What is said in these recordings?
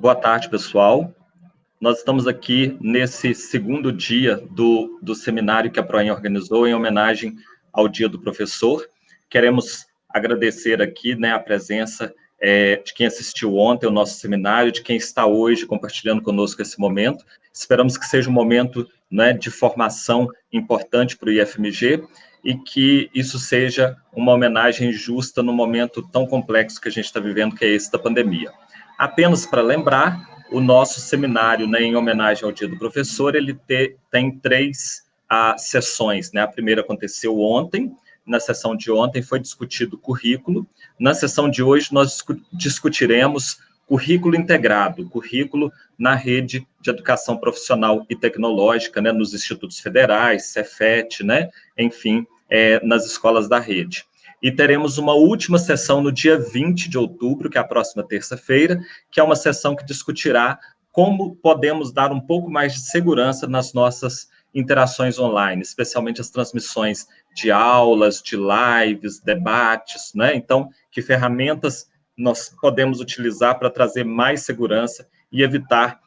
Boa tarde, pessoal. Nós estamos aqui nesse segundo dia do seminário que a Proem organizou em homenagem ao Dia do Professor. Queremos agradecer aqui, a presença de quem assistiu ontem ao nosso seminário, de quem está hoje compartilhando conosco esse momento. Esperamos que seja um momento de formação importante para o IFMG e que isso seja uma homenagem justa no momento tão complexo que a gente está vivendo, que é esse da pandemia. Apenas para lembrar, o nosso seminário, em homenagem ao Dia do Professor, ele tem 3 sessões. A primeira aconteceu ontem. Na sessão de ontem foi discutido currículo. Na sessão de hoje nós discutiremos currículo integrado, currículo na rede de educação profissional e tecnológica, nos institutos federais, Cefet, enfim, nas escolas da rede. E teremos uma última sessão no dia 20 de outubro, que é a próxima terça-feira, que é uma sessão que discutirá como podemos dar um pouco mais de segurança nas nossas interações online, especialmente as transmissões de aulas, de lives, debates, Então, que ferramentas nós podemos utilizar para trazer mais segurança e evitar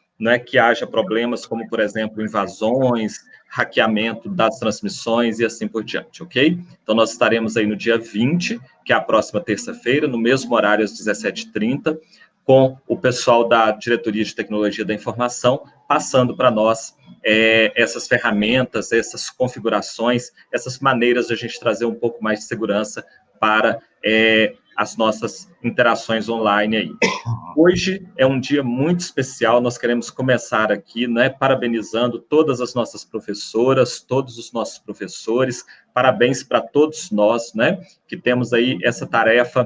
que haja problemas como, por exemplo, invasões, hackeamento das transmissões e assim por diante, ok? Então, nós estaremos aí no dia 20, que é a próxima terça-feira, no mesmo horário, às 17h30, com o pessoal da Diretoria de Tecnologia da Informação, passando para nós essas ferramentas, essas configurações, essas maneiras de a gente trazer um pouco mais de segurança para as nossas interações online aí. Hoje é um dia muito especial, nós queremos começar aqui, parabenizando todas as nossas professoras, todos os nossos professores, parabéns para todos nós, que temos aí essa tarefa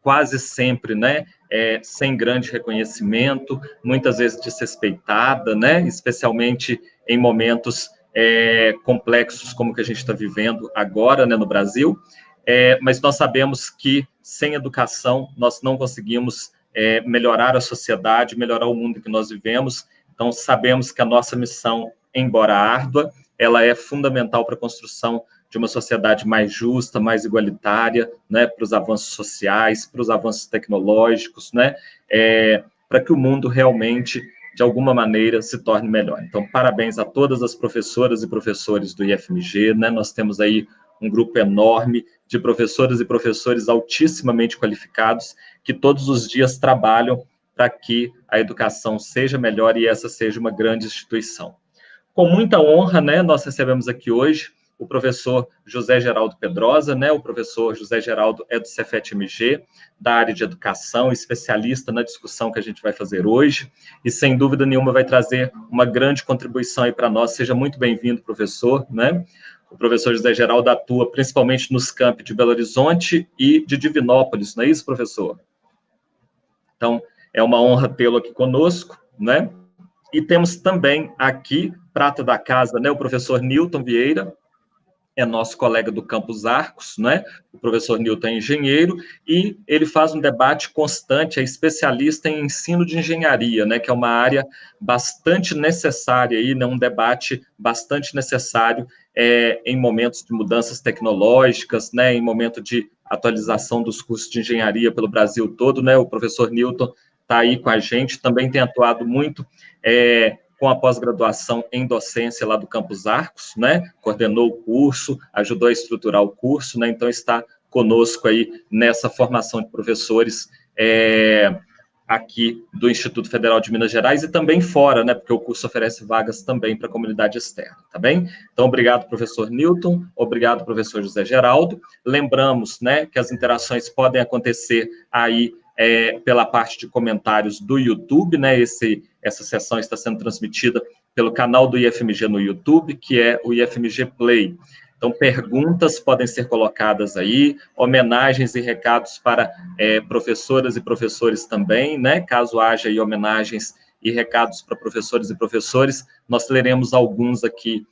quase sempre, sem grande reconhecimento, muitas vezes desrespeitada, especialmente em momentos complexos como que a gente está vivendo agora, no Brasil, mas nós sabemos que sem educação nós não conseguimos melhorar a sociedade, melhorar o mundo que nós vivemos. Então, sabemos que a nossa missão, embora árdua, ela é fundamental para a construção de uma sociedade mais justa, mais igualitária, para os avanços sociais, para os avanços tecnológicos, para que o mundo realmente, de alguma maneira, se torne melhor. Então, parabéns a todas as professoras e professores do IFMG, Nós temos aí um grupo enorme de professoras e professores altissimamente qualificados que todos os dias trabalham para que a educação seja melhor e essa seja uma grande instituição. Com muita honra, nós recebemos aqui hoje o professor José Geraldo Pedrosa, o professor José Geraldo é do Cefet-MG, da área de educação, especialista na discussão que a gente vai fazer hoje, e sem dúvida nenhuma vai trazer uma grande contribuição aí para nós. Seja muito bem-vindo, professor, O professor José Geraldo atua principalmente nos campi de Belo Horizonte e de Divinópolis, não é isso, professor? Então, é uma honra tê-lo aqui conosco, E temos também aqui, prata da casa, o professor Newton Vieira, é nosso colega do Campus Arcos, O professor Newton é engenheiro e ele faz um debate constante, é especialista em ensino de engenharia, que é uma área bastante necessária aí, um debate bastante necessário em momentos de mudanças tecnológicas, em momento de atualização dos cursos de engenharia pelo Brasil todo, O professor Newton está aí com a gente, também tem atuado muito com a pós-graduação em docência lá do Campus Arcos, Coordenou o curso, ajudou a estruturar o curso, Então está conosco aí nessa formação de professores aqui do Instituto Federal de Minas Gerais e também fora, Porque o curso oferece vagas também para a comunidade externa, tá bem? Então, obrigado, professor Newton, obrigado, professor José Geraldo. Lembramos, que as interações podem acontecer aí pela parte de comentários do YouTube, essa sessão está sendo transmitida pelo canal do IFMG no YouTube, que é o IFMG Play. Então, perguntas podem ser colocadas aí, homenagens e recados para professoras e professores também, Caso haja aí homenagens e recados para professores e professores, nós leremos alguns aqui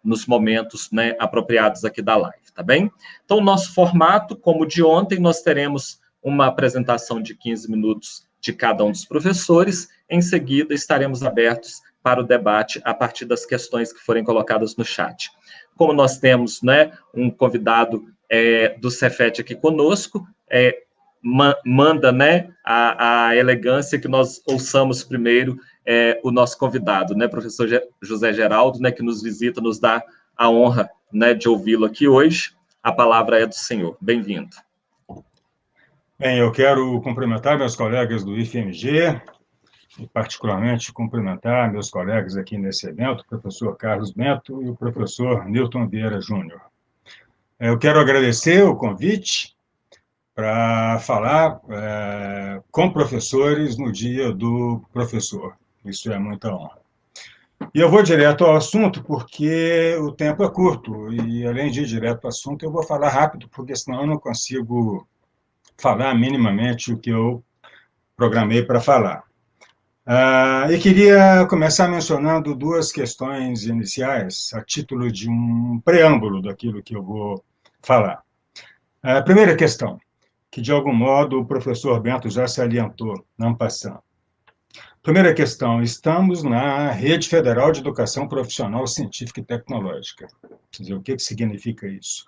nos momentos apropriados aqui da live, tá bem? Então, o nosso formato, como de ontem, nós teremos uma apresentação de 15 minutos de cada um dos professores. Em seguida, estaremos abertos para o debate a partir das questões que forem colocadas no chat. Como nós temos um convidado do Cefet aqui conosco, manda, né, a elegância que nós ouçamos primeiro o nosso convidado, né, professor José Geraldo, né, que nos visita, nos dá a honra, né, de ouvi-lo aqui hoje. A palavra é do senhor. Bem-vindo. Bem, eu quero cumprimentar meus colegas do IFMG, e particularmente cumprimentar meus colegas aqui nesse evento, o professor Carlos Bento e o professor Newton Vieira Júnior. Eu quero agradecer o convite para falar com professores no Dia do Professor. Isso é muita honra. E eu vou direto ao assunto, porque o tempo é curto, e além de ir direto ao assunto, eu vou falar rápido, porque senão eu não consigo falar minimamente o que eu programei para falar. E queria começar mencionando duas questões iniciais, a título de um preâmbulo daquilo que eu vou falar. A primeira questão, que de algum modo o professor Bento já salientou, não passando. Primeira questão, estamos na Rede Federal de Educação Profissional Científica e Tecnológica. Quer dizer, o que significa isso?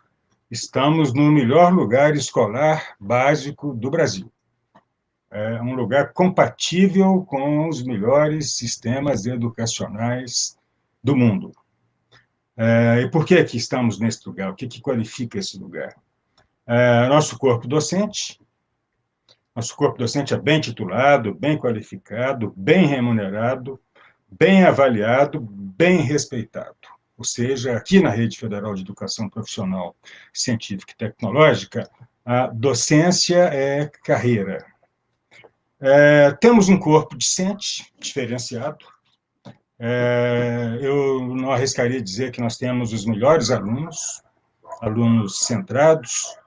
Estamos no melhor lugar escolar básico do Brasil. É um lugar compatível com os melhores sistemas educacionais do mundo. E por que estamos nesse lugar? O que qualifica esse lugar? Nosso corpo docente é bem titulado, bem qualificado, bem remunerado, bem avaliado, bem respeitado. Ou seja, aqui na Rede Federal de Educação Profissional Científica e Tecnológica, a docência é carreira. Temos um corpo discente, diferenciado. Eu não arriscaria dizer que nós temos os melhores alunos, alunos centrados,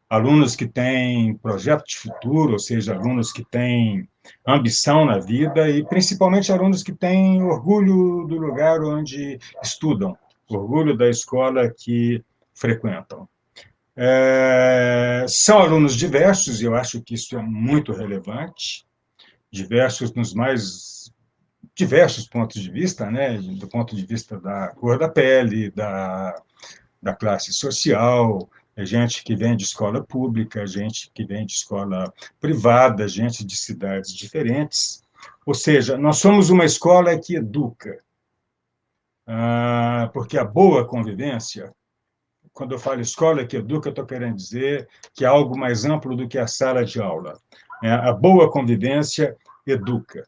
alunos que têm projeto de futuro, ou seja, alunos que têm ambição na vida e, principalmente, alunos que têm orgulho do lugar onde estudam, orgulho da escola que frequentam. São alunos diversos, e eu acho que isso é muito relevante, diversos nos mais diversos pontos de vista, né? Do ponto de vista da cor da pele, da classe social, gente que vem de escola pública, gente que vem de escola privada, gente de cidades diferentes. Ou seja, nós somos uma escola que educa, porque a boa convivência, quando eu falo escola que educa, eu estou querendo dizer que é algo mais amplo do que a sala de aula. A boa convivência educa.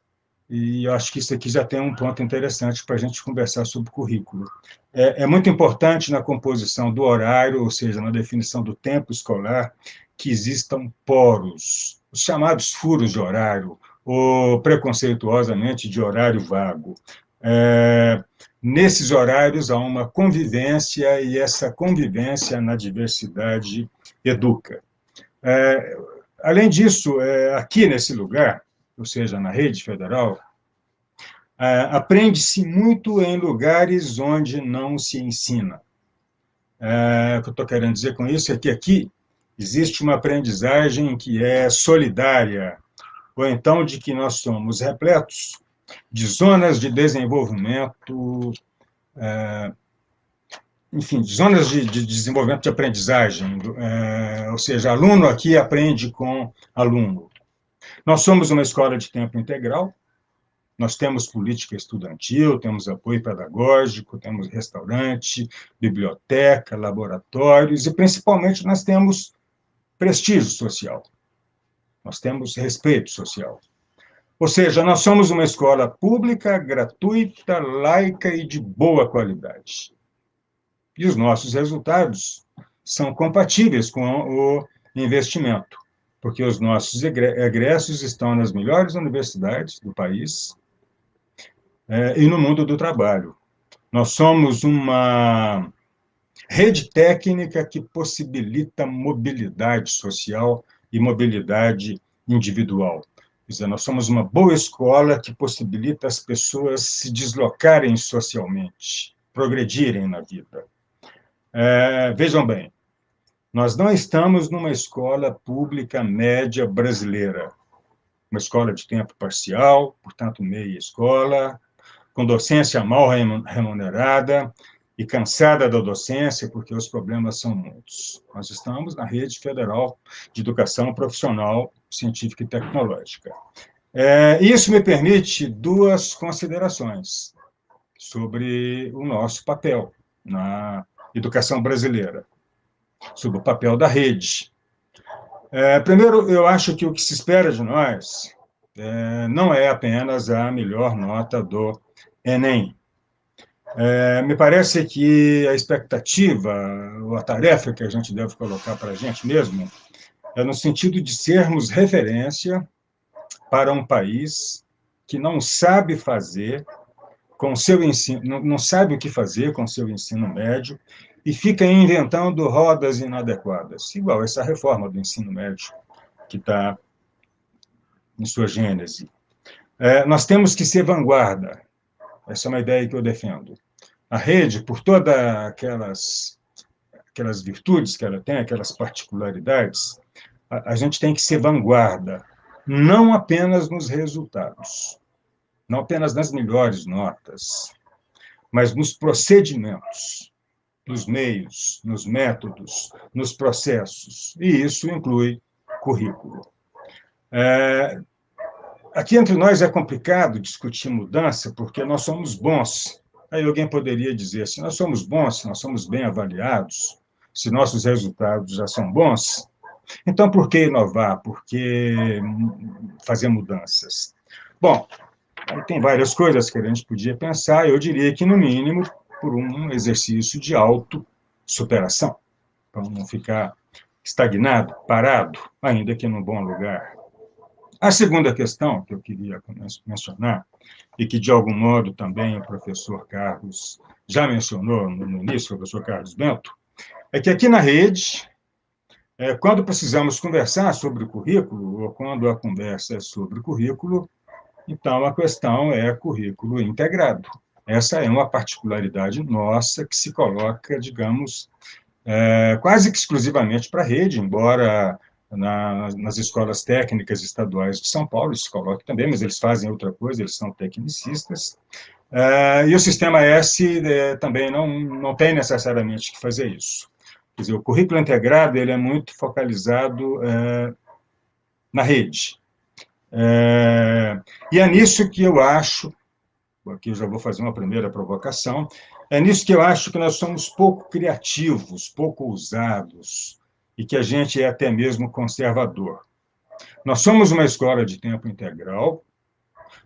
E eu acho que isso aqui já tem um ponto interessante para a gente conversar sobre o currículo. É muito importante na composição do horário, ou seja, na definição do tempo escolar, que existam poros, os chamados furos de horário, ou preconceituosamente de horário vago. Nesses horários há uma convivência, e essa convivência na diversidade educa. Além disso, aqui nesse lugar, ou seja, na rede federal, aprende-se muito em lugares onde não se ensina. O que eu estou querendo dizer com isso é que aqui existe uma aprendizagem que é solidária, ou então de que nós somos repletos de zonas de desenvolvimento, enfim, zonas de desenvolvimento de aprendizagem, ou seja, aluno aqui aprende com aluno. Nós somos uma escola de tempo integral, nós temos política estudantil, temos apoio pedagógico, temos restaurante, biblioteca, laboratórios, e principalmente nós temos prestígio social, nós temos respeito social. Ou seja, nós somos uma escola pública, gratuita, laica e de boa qualidade. E os nossos resultados são compatíveis com o investimento, porque os nossos egressos estão nas melhores universidades do país e no mundo do trabalho. Nós somos uma rede técnica que possibilita mobilidade social e mobilidade individual. Quer dizer, nós somos uma boa escola que possibilita as pessoas se deslocarem socialmente, progredirem na vida. Vejam bem, nós não estamos numa escola pública média brasileira, uma escola de tempo parcial, portanto, meia escola, com docência mal remunerada, e cansada da docência, porque os problemas são muitos. Nós estamos na Rede Federal de Educação Profissional, Científica e Tecnológica. Isso me permite duas considerações sobre o nosso papel na educação brasileira, sobre o papel da rede. Primeiro, eu acho que o que se espera de nós não é apenas a melhor nota do Enem. Me parece que a expectativa, ou a tarefa que a gente deve colocar para a gente mesmo, é no sentido de sermos referência para um país que não sabe fazer com seu ensino, não sabe o que fazer com seu ensino médio e fica inventando rodas inadequadas, igual essa reforma do ensino médio que está em sua gênese. Nós temos que ser vanguarda. Essa é uma ideia que eu defendo. A rede, por todas aquelas virtudes que ela tem, aquelas particularidades, a gente tem que ser vanguarda, não apenas nos resultados, não apenas nas melhores notas, mas nos procedimentos, nos meios, nos métodos, nos processos. E isso inclui currículo. Aqui entre nós é complicado discutir mudança, porque nós somos bons. Aí alguém poderia dizer, se nós somos bons, se nós somos bem avaliados, se nossos resultados já são bons, então por que inovar? Por que fazer mudanças? Bom, aí tem várias coisas que a gente podia pensar, eu diria que, no mínimo, por um exercício de autossuperação, para não ficar estagnado, parado, ainda que num bom lugar. A segunda questão que eu queria mencionar, e que, de algum modo, também o professor Carlos já mencionou no início, o professor Carlos Bento, é que aqui na rede, quando precisamos conversar sobre o currículo, ou quando a conversa é sobre o currículo, então a questão é currículo integrado. Essa é uma particularidade nossa que se coloca, digamos, quase que exclusivamente para a rede, embora nas escolas técnicas estaduais de São Paulo isso se coloque também, mas eles fazem outra coisa, eles são tecnicistas. E o Sistema S também não tem necessariamente que fazer isso. Quer dizer, o currículo integrado ele é muito focalizado na rede. E é nisso que eu acho, aqui eu já vou fazer uma primeira provocação, é nisso que eu acho que nós somos pouco criativos, pouco ousados, e que a gente é até mesmo conservador. Nós somos uma escola de tempo integral,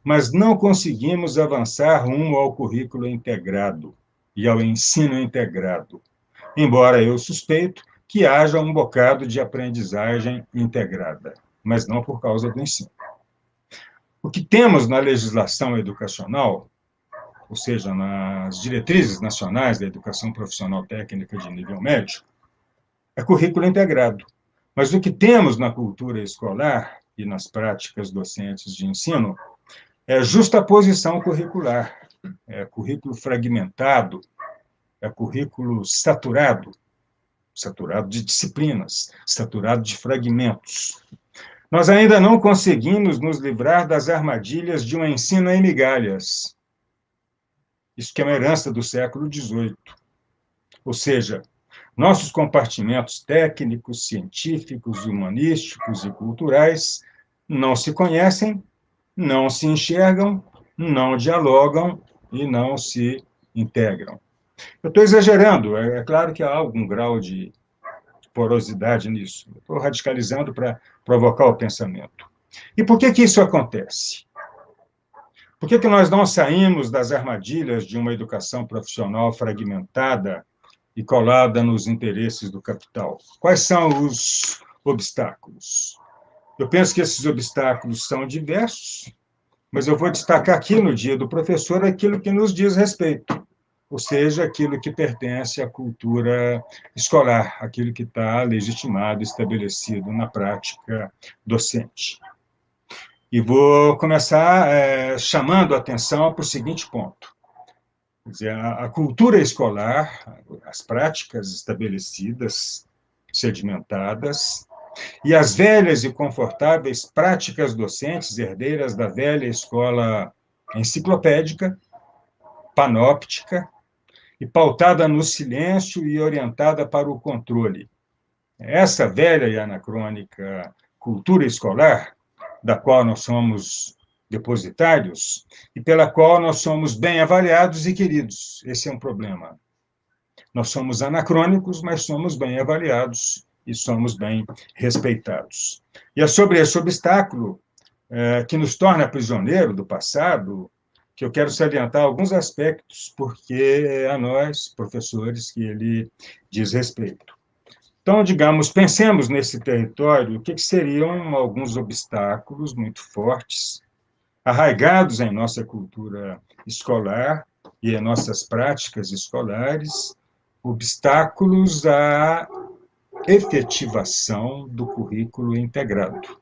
mas não conseguimos avançar rumo ao currículo integrado e ao ensino integrado, embora eu suspeito que haja um bocado de aprendizagem integrada, mas não por causa do ensino. O que temos na legislação educacional, ou seja, nas diretrizes nacionais da educação profissional técnica de nível médio, é currículo integrado. Mas o que temos na cultura escolar e nas práticas docentes de ensino é justaposição curricular, é currículo fragmentado, é currículo saturado de disciplinas, saturado de fragmentos. Nós ainda não conseguimos nos livrar das armadilhas de um ensino em migalhas. Isso que é uma herança do século XVIII. Ou seja, nossos compartimentos técnicos, científicos, humanísticos e culturais não se conhecem, não se enxergam, não dialogam e não se integram. Eu estou exagerando, é claro que há algum grau de porosidade nisso. Estou radicalizando para provocar o pensamento. E por que isso acontece? Por que nós não saímos das armadilhas de uma educação profissional fragmentada e colada nos interesses do capital? Quais são os obstáculos? Eu penso que esses obstáculos são diversos, mas eu vou destacar aqui no Dia do Professor aquilo que nos diz respeito, ou seja, aquilo que pertence à cultura escolar, aquilo que está legitimado, estabelecido na prática docente. E vou começar chamando a atenção para o seguinte ponto. Quer dizer, a cultura escolar, as práticas estabelecidas, sedimentadas, e as velhas e confortáveis práticas docentes herdeiras da velha escola enciclopédica, panóptica, e pautada no silêncio e orientada para o controle. Essa velha e anacrônica cultura escolar, da qual nós somos depositários e pela qual nós somos bem avaliados e queridos. Esse é um problema. Nós somos anacrônicos, mas somos bem avaliados e somos bem respeitados. E é sobre esse obstáculo que nos torna prisioneiro do passado que eu quero salientar alguns aspectos, porque é a nós, professores, que ele diz respeito. Então, digamos, pensemos nesse território, o que seriam alguns obstáculos muito fortes, arraigados em nossa cultura escolar e em nossas práticas escolares, obstáculos à efetivação do currículo integrado.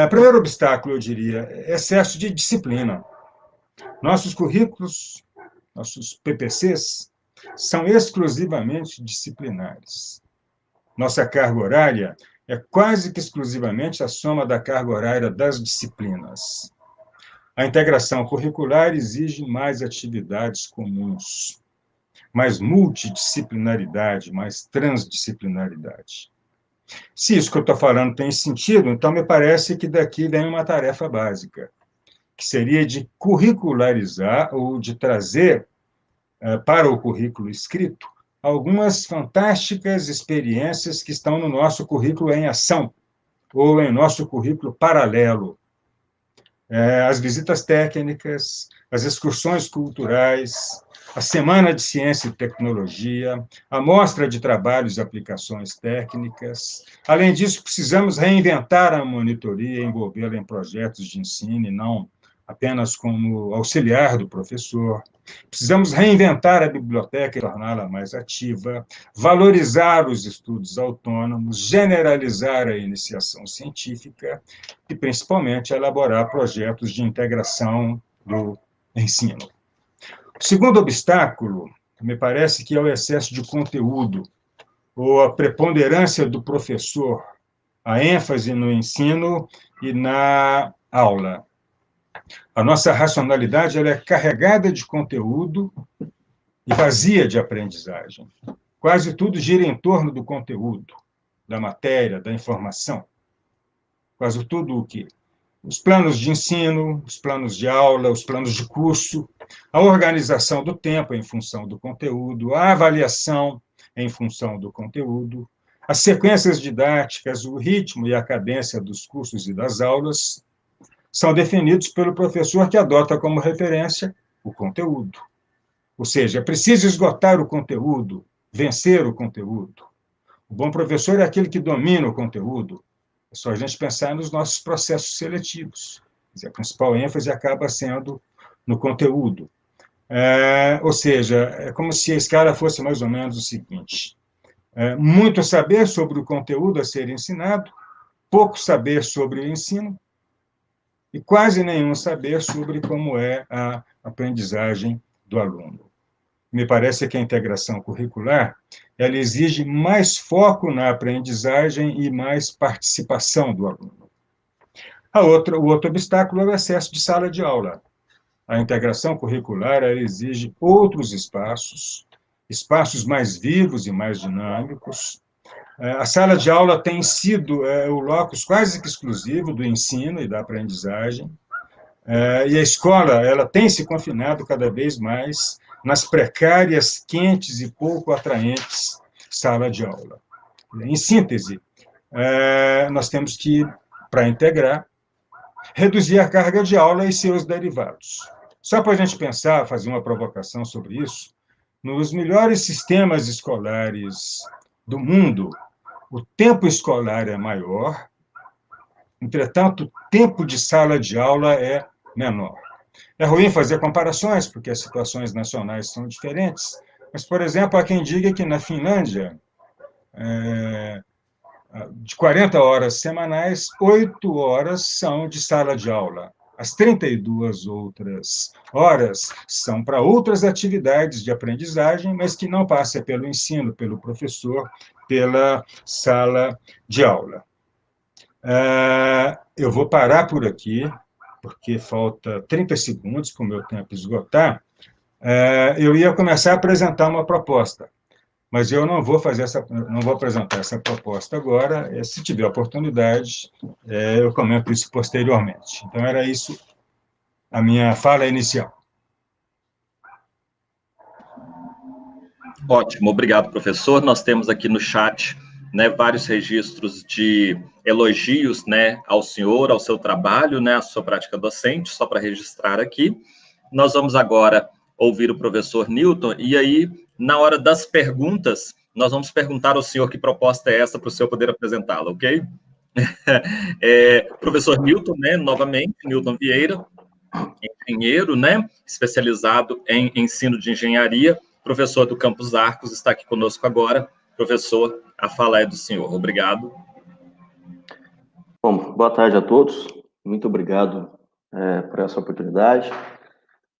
Primeiro obstáculo, eu diria, excesso de disciplina. Nossos currículos, nossos PPCs, são exclusivamente disciplinares. Nossa carga horária é quase que exclusivamente a soma da carga horária das disciplinas. A integração curricular exige mais atividades comuns, mais multidisciplinaridade, mais transdisciplinaridade. Se isso que eu estou falando tem sentido, então me parece que daqui vem uma tarefa básica, que seria de curricularizar ou de trazer para o currículo escrito algumas fantásticas experiências que estão no nosso currículo em ação, ou em nosso currículo paralelo. As visitas técnicas, as excursões culturais, a Semana de Ciência e Tecnologia, a mostra de trabalhos e aplicações técnicas. Além disso, precisamos reinventar a monitoria e envolvê-la em projetos de ensino e não apenas como auxiliar do professor. Precisamos reinventar a biblioteca e torná-la mais ativa, valorizar os estudos autônomos, generalizar a iniciação científica e, principalmente, elaborar projetos de integração do ensino. O segundo obstáculo, me parece que é o excesso de conteúdo, ou a preponderância do professor, a ênfase no ensino e na aula. A nossa racionalidade ela é carregada de conteúdo e vazia de aprendizagem. Quase tudo gira em torno do conteúdo, da matéria, da informação. Quase tudo o quê? Os planos de ensino, os planos de aula, os planos de curso, a organização do tempo em função do conteúdo, a avaliação em função do conteúdo, as sequências didáticas, o ritmo e a cadência dos cursos e das aulas são definidos pelo professor que adota como referência o conteúdo. Ou seja, é preciso esgotar o conteúdo, vencer o conteúdo. O bom professor é aquele que domina o conteúdo. É só a gente pensar nos nossos processos seletivos. A principal ênfase acaba sendo no conteúdo. Ou seja, é como se a escala fosse mais ou menos o seguinte: muito saber sobre o conteúdo a ser ensinado, pouco saber sobre o ensino, e quase nenhum saber sobre como é a aprendizagem do aluno. Me parece que a integração curricular ela exige mais foco na aprendizagem e mais participação do aluno. O outro obstáculo é o excesso de sala de aula. A integração curricular ela exige outros espaços mais vivos e mais dinâmicos. A sala de aula tem sido o locus quase que exclusivo do ensino e da aprendizagem, e a escola ela tem se confinado cada vez mais nas precárias, quentes e pouco atraentes salas de aula. Em síntese, nós temos que, para integrar, reduzir a carga de aula e seus derivados. Só para a gente pensar, fazer uma provocação sobre isso, nos melhores sistemas escolares do mundo, o tempo escolar é maior, entretanto, o tempo de sala de aula é menor. É ruim fazer comparações, porque as situações nacionais são diferentes, mas, por exemplo, há quem diga que na Finlândia, de 40 horas semanais, 8 horas são de sala de aula. As 32 outras horas são para outras atividades de aprendizagem, mas que não passam pelo ensino, pelo professor, pela sala de aula. Eu vou parar por aqui, porque falta 30 segundos para o meu tempo esgotar, Eu ia começar a apresentar uma proposta, mas eu não vou apresentar essa proposta agora. Se tiver oportunidade, eu comento isso posteriormente. Então, era isso a minha fala inicial. Ótimo, obrigado, professor. Nós temos aqui no chat, né, vários registros de elogios, né, ao senhor, ao seu trabalho, né, à sua prática docente, só para registrar aqui. Nós vamos agora ouvir o professor Newton, e aí, na hora das perguntas, nós vamos perguntar ao senhor que proposta é essa para o senhor poder apresentá-la, ok? Professor Newton, né, novamente, Newton Vieira, engenheiro, né, especializado em ensino de engenharia, professor do Campus Arcos, está aqui conosco agora. Professor, a fala é do senhor. Obrigado. Bom, boa tarde a todos. Muito obrigado por essa oportunidade.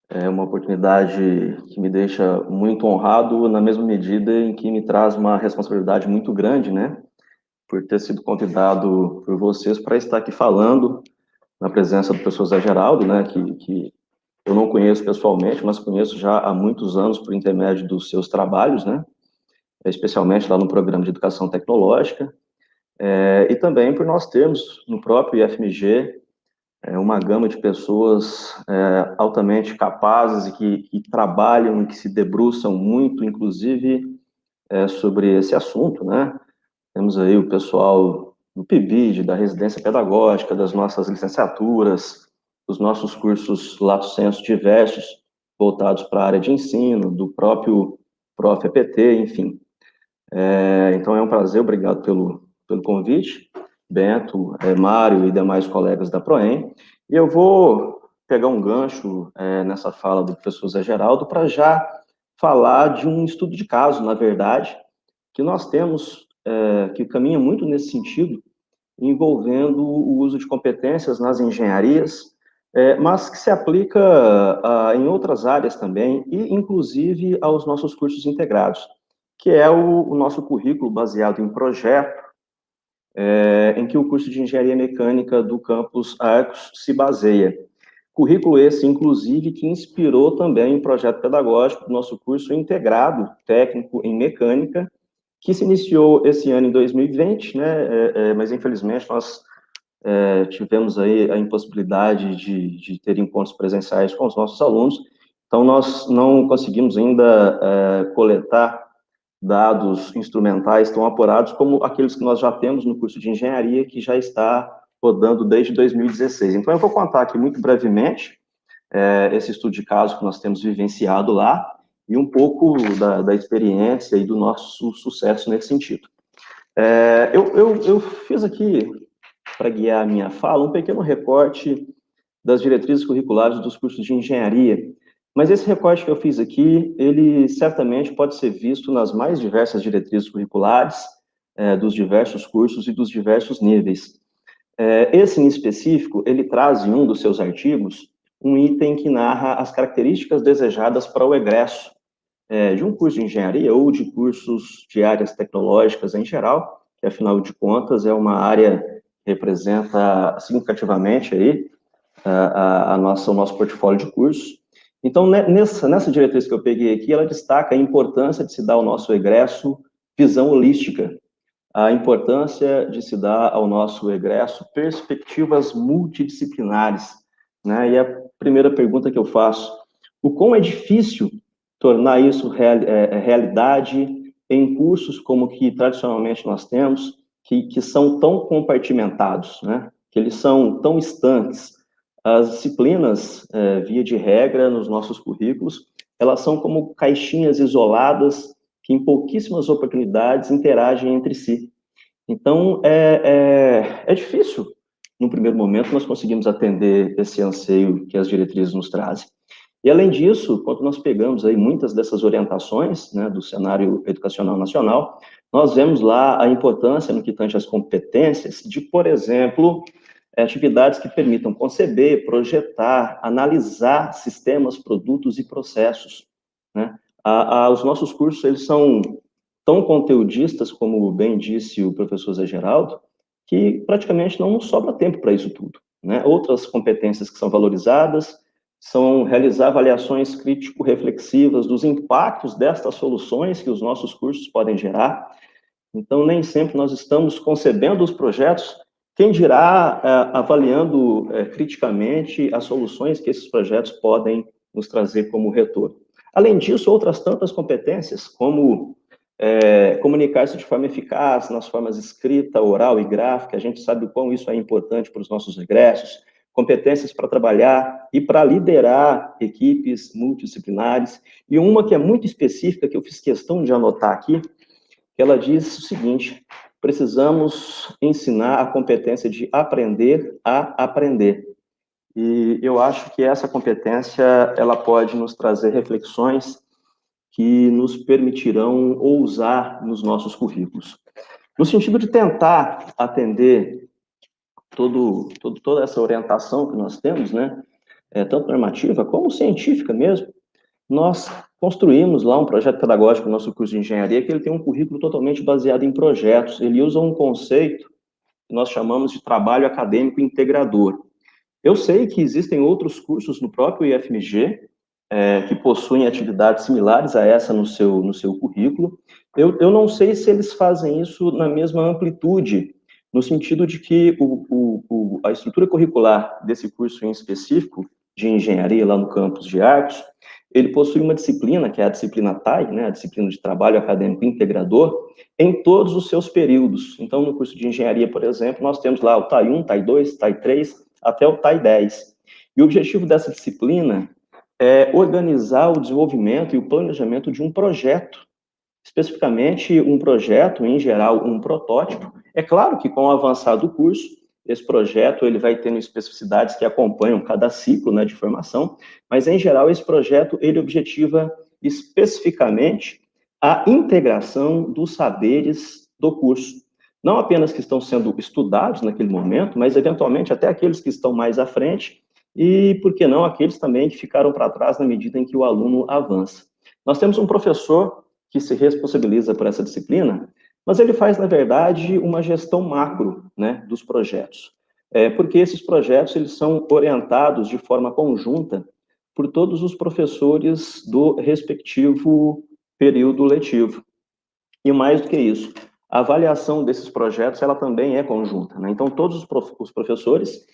É uma oportunidade que me deixa muito honrado, na mesma medida em que me traz uma responsabilidade muito grande, né, por ter sido convidado por vocês para estar aqui falando na presença do professor Zé Geraldo, né, que eu não conheço pessoalmente, mas conheço já há muitos anos por intermédio dos seus trabalhos, né, especialmente lá no programa de educação tecnológica, e também por nós termos no próprio IFMG uma gama de pessoas altamente capazes e que trabalham e que se debruçam muito, inclusive, sobre esse assunto, né? Temos aí o pessoal do PIBID, da residência pedagógica, das nossas licenciaturas, dos nossos cursos lato sensu diversos, voltados para a área de ensino, do próprio Prof. EPT, enfim. Então é um prazer, obrigado pelo convite, Bento, Mário e demais colegas da Proem. E eu vou pegar um gancho nessa fala do professor Zé Geraldo para já falar de um estudo de caso, na verdade, que nós temos, que caminha muito nesse sentido, envolvendo o uso de competências nas engenharias, mas que se aplica em outras áreas também, e inclusive aos nossos cursos integrados, que é o nosso currículo baseado em projeto, em que o curso de Engenharia Mecânica do Campus Arcos se baseia. Currículo esse, inclusive, que inspirou também o projeto pedagógico do nosso curso integrado técnico em mecânica, que se iniciou esse ano em 2020, né, mas infelizmente nós tivemos aí a impossibilidade de ter encontros presenciais com os nossos alunos, então nós não conseguimos ainda coletar dados instrumentais tão apurados como aqueles que nós já temos no curso de engenharia, que já está rodando desde 2016. Então, eu vou contar aqui muito brevemente esse estudo de caso que nós temos vivenciado lá e um pouco da experiência e do nosso sucesso nesse sentido. Eu fiz aqui, para guiar a minha fala, um pequeno recorte das diretrizes curriculares dos cursos de engenharia, mas esse recorte que eu fiz aqui, ele certamente pode ser visto nas mais diversas diretrizes curriculares, dos diversos cursos e dos diversos níveis. Esse, em específico, ele traz em um dos seus artigos um item que narra as características desejadas para o egresso de um curso de engenharia ou de cursos de áreas tecnológicas em geral, que, afinal de contas, é uma área que representa significativamente aí o nosso portfólio de cursos. Então, nessa diretriz que eu peguei aqui, ela destaca a importância de se dar ao nosso egresso visão holística, a importância de se dar ao nosso egresso perspectivas multidisciplinares, né? E a primeira pergunta que eu faço, o quão é difícil tornar isso realidade em cursos como que tradicionalmente nós temos, que são tão compartimentados, né? Que eles são tão estanques. As disciplinas, via de regra, nos nossos currículos, elas são como caixinhas isoladas que, em pouquíssimas oportunidades, interagem entre si. Então, é difícil, no primeiro momento, nós conseguimos atender esse anseio que as diretrizes nos trazem. E, além disso, quando nós pegamos aí muitas dessas orientações, né, do cenário educacional nacional, nós vemos lá a importância, no que tange às competências, de, por exemplo, atividades que permitam conceber, projetar, analisar sistemas, produtos e processos, né? Os nossos cursos, eles são tão conteudistas, como bem disse o professor Zé Geraldo, que praticamente não nos sobra tempo para isso tudo, né? Outras competências que são valorizadas, são realizar avaliações crítico-reflexivas dos impactos destas soluções que os nossos cursos podem gerar. Então, nem sempre nós estamos concebendo os projetos, quem dirá avaliando criticamente as soluções que esses projetos podem nos trazer como retorno. Além disso, outras tantas competências, como comunicar-se de forma eficaz nas formas escrita, oral e gráfica, a gente sabe o quão isso é importante para os nossos egressos, competências para trabalhar e para liderar equipes multidisciplinares, e uma que é muito específica, que eu fiz questão de anotar aqui, que ela diz o seguinte: precisamos ensinar a competência de aprender a aprender. E eu acho que essa competência, ela pode nos trazer reflexões que nos permitirão ousar nos nossos currículos. No sentido de tentar atender toda essa orientação que nós temos, né, tanto normativa como científica mesmo, nós construímos lá um projeto pedagógico no nosso curso de engenharia, que ele tem um currículo totalmente baseado em projetos. Ele usa um conceito que nós chamamos de trabalho acadêmico integrador. Eu sei que existem outros cursos no próprio IFMG, que possuem atividades similares a essa no seu currículo. Eu não sei se eles fazem isso na mesma amplitude, no sentido de que a estrutura curricular desse curso em específico, de engenharia lá no campus de Arcos, ele possui uma disciplina, que é a disciplina TAI, né, a disciplina de trabalho acadêmico integrador, em todos os seus períodos. Então, no curso de engenharia, por exemplo, nós temos lá o TAI 1, TAI 2, TAI 3, até o TAI 10. E o objetivo dessa disciplina é organizar o desenvolvimento e o planejamento de um projeto, especificamente um projeto, em geral, um protótipo. É claro que com o avançar do curso, esse projeto ele vai tendo especificidades que acompanham cada ciclo, né, de formação, mas, em geral, esse projeto ele objetiva especificamente a integração dos saberes do curso. Não apenas que estão sendo estudados naquele momento, mas, eventualmente, até aqueles que estão mais à frente, e, por que não, aqueles também que ficaram para trás na medida em que o aluno avança. Nós temos um professor que se responsabiliza por essa disciplina, mas ele faz, na verdade, uma gestão macro, né, dos projetos. Porque esses projetos eles são orientados de forma conjunta por todos os professores do respectivo período letivo. E mais do que isso, a avaliação desses projetos ela também é conjunta, né? Então, todos os professores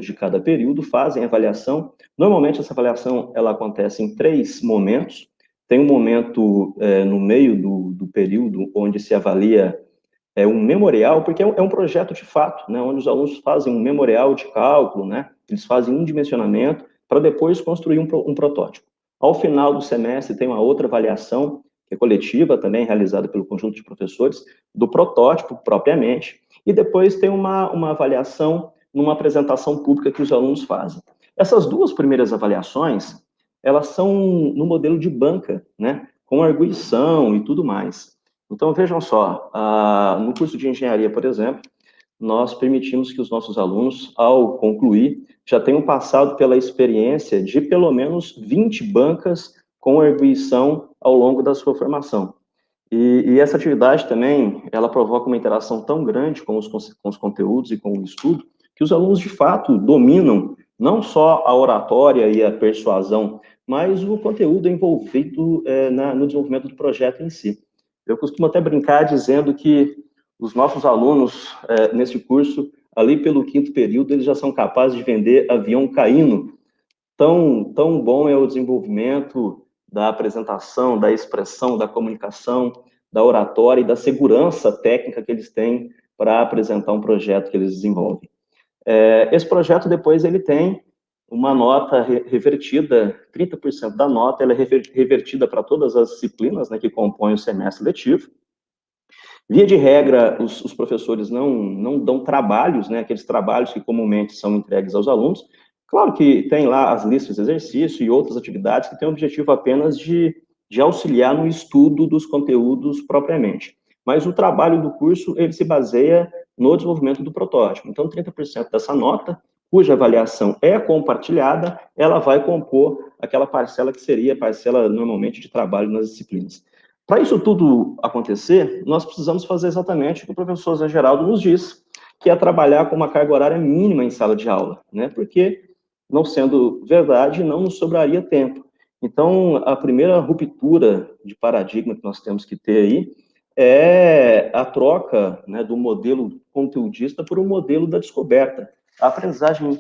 de cada período fazem avaliação. Normalmente, essa avaliação ela acontece em 3 momentos. Tem um momento no meio do período onde se avalia um memorial, porque é um projeto de fato, né, onde os alunos fazem um memorial de cálculo, né, eles fazem um dimensionamento para depois construir um protótipo. Ao final do semestre tem uma outra avaliação, que é coletiva, também realizada pelo conjunto de professores, do protótipo propriamente, e depois tem uma avaliação numa apresentação pública que os alunos fazem. Essas 2 primeiras avaliações, elas são no modelo de banca, né, com arguição e tudo mais. Então, vejam só, no curso de engenharia, por exemplo, nós permitimos que os nossos alunos, ao concluir, já tenham passado pela experiência de pelo menos 20 bancas com arguição ao longo da sua formação. E essa atividade também, ela provoca uma interação tão grande com os conteúdos e com o estudo, que os alunos, de fato, dominam não só a oratória e a persuasão, mas o conteúdo envolvido no desenvolvimento do projeto em si. Eu costumo até brincar dizendo que os nossos alunos, nesse curso, ali pelo 5º período, eles já são capazes de vender avião caindo. Tão bom é o desenvolvimento da apresentação, da expressão, da comunicação, da oratória e da segurança técnica que eles têm para apresentar um projeto que eles desenvolvem. Esse projeto, depois, ele tem uma nota revertida, 30% da nota ela é revertida para todas as disciplinas, né, que compõem o semestre letivo. Via de regra, os professores não dão trabalhos, né, aqueles trabalhos que comumente são entregues aos alunos. Claro que tem lá as listas de exercício e outras atividades que têm o objetivo apenas de auxiliar no estudo dos conteúdos propriamente. Mas o trabalho do curso, ele se baseia no desenvolvimento do protótipo. Então, 30% dessa nota, cuja avaliação é compartilhada, ela vai compor aquela parcela que seria a parcela, normalmente, de trabalho nas disciplinas. Para isso tudo acontecer, nós precisamos fazer exatamente o que o professor Zé Geraldo nos diz, que é trabalhar com uma carga horária mínima em sala de aula, né? Porque não sendo verdade, não nos sobraria tempo. Então, a primeira ruptura de paradigma que nós temos que ter aí é a troca, né, do modelo conteudista por um modelo da descoberta. A aprendizagem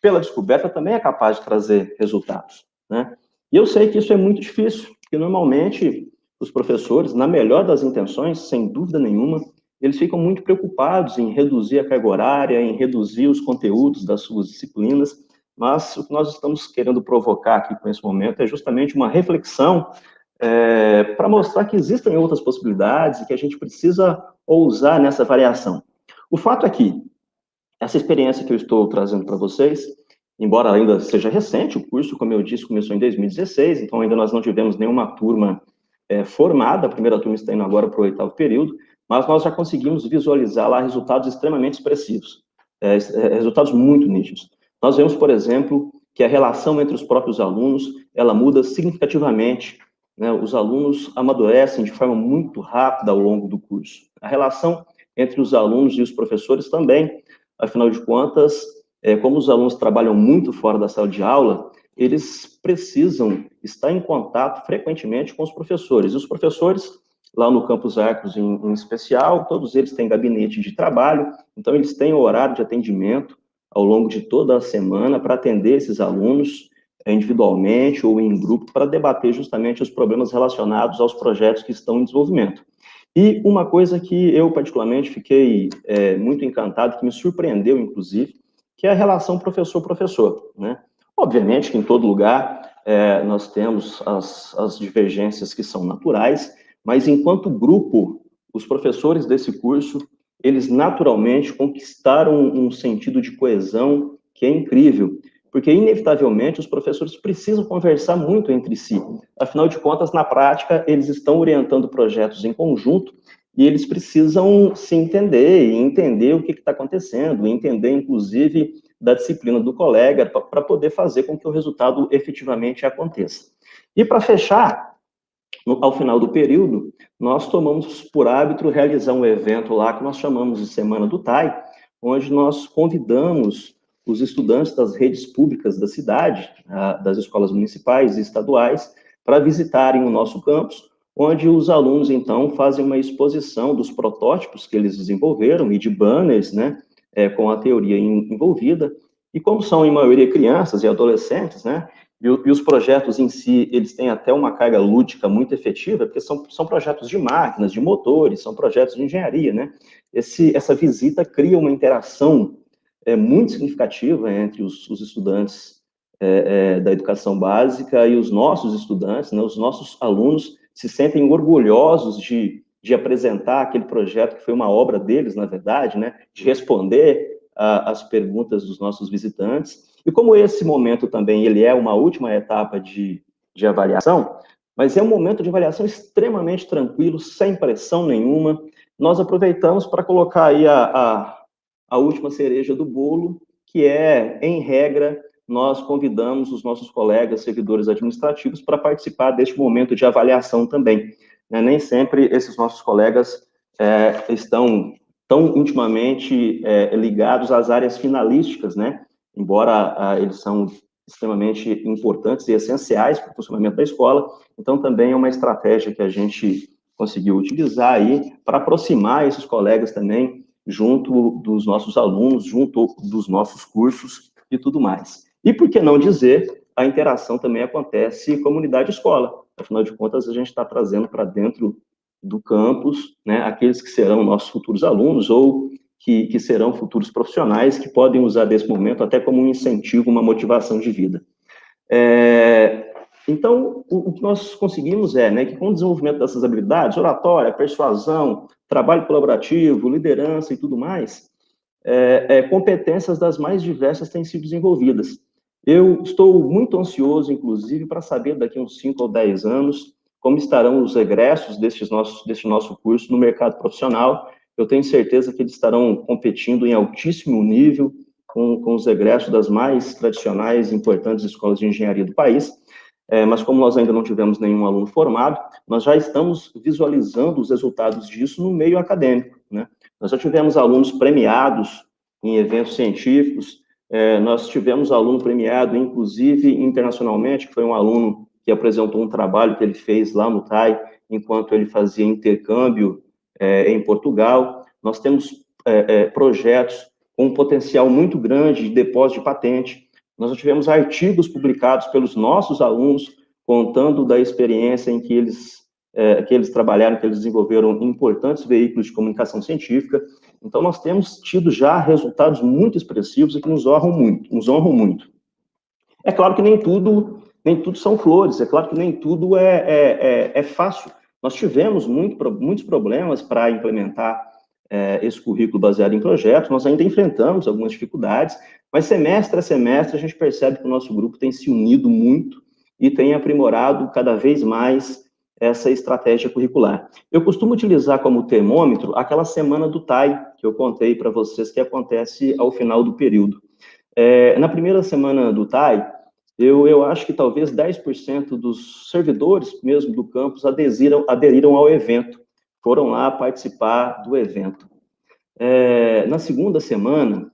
pela descoberta também é capaz de trazer resultados, né? E eu sei que isso é muito difícil, porque normalmente os professores, na melhor das intenções, sem dúvida nenhuma, eles ficam muito preocupados em reduzir a carga horária, em reduzir os conteúdos das suas disciplinas, mas o que nós estamos querendo provocar aqui com esse momento é justamente uma reflexão para mostrar que existem outras possibilidades e que a gente precisa ousar nessa variação. O fato é que essa experiência que eu estou trazendo para vocês, embora ainda seja recente, o curso, como eu disse, começou em 2016, então ainda nós não tivemos nenhuma turma formada, a primeira turma está indo agora para o 8º período, mas nós já conseguimos visualizar lá resultados extremamente expressivos, resultados muito nítidos. Nós vemos, por exemplo, que a relação entre os próprios alunos, ela muda significativamente, né? Os alunos amadurecem de forma muito rápida ao longo do curso. A relação entre os alunos e os professores também, afinal de contas, como os alunos trabalham muito fora da sala de aula, eles precisam estar em contato frequentemente com os professores. E os professores, lá no Campus Arcos em especial, todos eles têm gabinete de trabalho, então eles têm horário de atendimento ao longo de toda a semana para atender esses alunos individualmente ou em grupo para debater justamente os problemas relacionados aos projetos que estão em desenvolvimento. E uma coisa que eu particularmente fiquei muito encantado, que me surpreendeu inclusive, que é a relação professor-professor, né? Obviamente que em todo lugar nós temos as divergências que são naturais, mas enquanto grupo, os professores desse curso, eles naturalmente conquistaram um sentido de coesão que é incrível, porque inevitavelmente os professores precisam conversar muito entre si. Afinal de contas, na prática, eles estão orientando projetos em conjunto e eles precisam se entender e entender o que está acontecendo, entender, inclusive, da disciplina do colega para poder fazer com que o resultado efetivamente aconteça. E para fechar, ao final do período, nós tomamos por hábito realizar um evento lá que nós chamamos de Semana do TAI, onde nós convidamos os estudantes das redes públicas da cidade, das escolas municipais e estaduais, para visitarem o nosso campus, onde os alunos, então, fazem uma exposição dos protótipos que eles desenvolveram e de banners, né, com a teoria envolvida. E como são, em maioria, crianças e adolescentes, né, e os projetos em si, eles têm até uma carga lúdica muito efetiva, porque são projetos de máquinas, de motores, são projetos de engenharia, né? Essa visita cria uma interação muito significativa entre os estudantes da educação básica e os nossos estudantes, né? Os nossos alunos se sentem orgulhosos de apresentar aquele projeto que foi uma obra deles, na verdade, né? De responder as perguntas dos nossos visitantes. E como esse momento também ele é uma última etapa de avaliação, mas é um momento de avaliação extremamente tranquilo, sem pressão nenhuma, nós aproveitamos para colocar aí a última cereja do bolo, que é, em regra, nós convidamos os nossos colegas servidores administrativos para participar deste momento de avaliação também. Nem sempre esses nossos colegas estão tão intimamente ligados às áreas finalísticas, né? Embora eles são extremamente importantes e essenciais para o funcionamento da escola, então também é uma estratégia que a gente conseguiu utilizar aí para aproximar esses colegas também junto dos nossos alunos, junto dos nossos cursos e tudo mais. E por que não dizer, a interação também acontece comunidade-escola. Afinal de contas, a gente está trazendo para dentro do campus, né, aqueles que serão nossos futuros alunos ou que serão futuros profissionais que podem usar desse momento até como um incentivo, uma motivação de vida. Então, o que nós conseguimos né, que com o desenvolvimento dessas habilidades, oratória, persuasão, trabalho colaborativo, liderança e tudo mais, competências das mais diversas têm sido desenvolvidas. Eu estou muito ansioso, inclusive, para saber daqui a uns 5 ou 10 anos como estarão os egressos deste nosso curso no mercado profissional. Eu tenho certeza que eles estarão competindo em altíssimo nível com os egressos das mais tradicionais e importantes escolas de engenharia do país. Mas como nós ainda não tivemos nenhum aluno formado, nós já estamos visualizando os resultados disso no meio acadêmico, né? Nós já tivemos alunos premiados em eventos científicos, Nós tivemos aluno premiado, inclusive internacionalmente, que foi um aluno que apresentou um trabalho que ele fez lá no TAI, enquanto ele fazia intercâmbio em Portugal. Nós temos projetos com um potencial muito grande de depósito de patente. Nós já tivemos artigos publicados pelos nossos alunos, contando da experiência em que eles trabalharam, que eles desenvolveram importantes veículos de comunicação científica. Então, nós temos tido já resultados muito expressivos e que nos honram muito. É claro que nem tudo são flores, é claro que nem tudo é fácil. Nós tivemos muitos problemas para implementar esse currículo baseado em projetos, nós ainda enfrentamos algumas dificuldades, mas semestre a semestre a gente percebe que o nosso grupo tem se unido muito e tem aprimorado cada vez mais essa estratégia curricular. Eu costumo utilizar como termômetro aquela semana do TAI, que eu contei para vocês, que acontece ao final do período. Na primeira semana do TAI, eu acho que talvez 10% dos servidores mesmo do campus aderiram ao evento, foram lá participar do evento. Na segunda semana,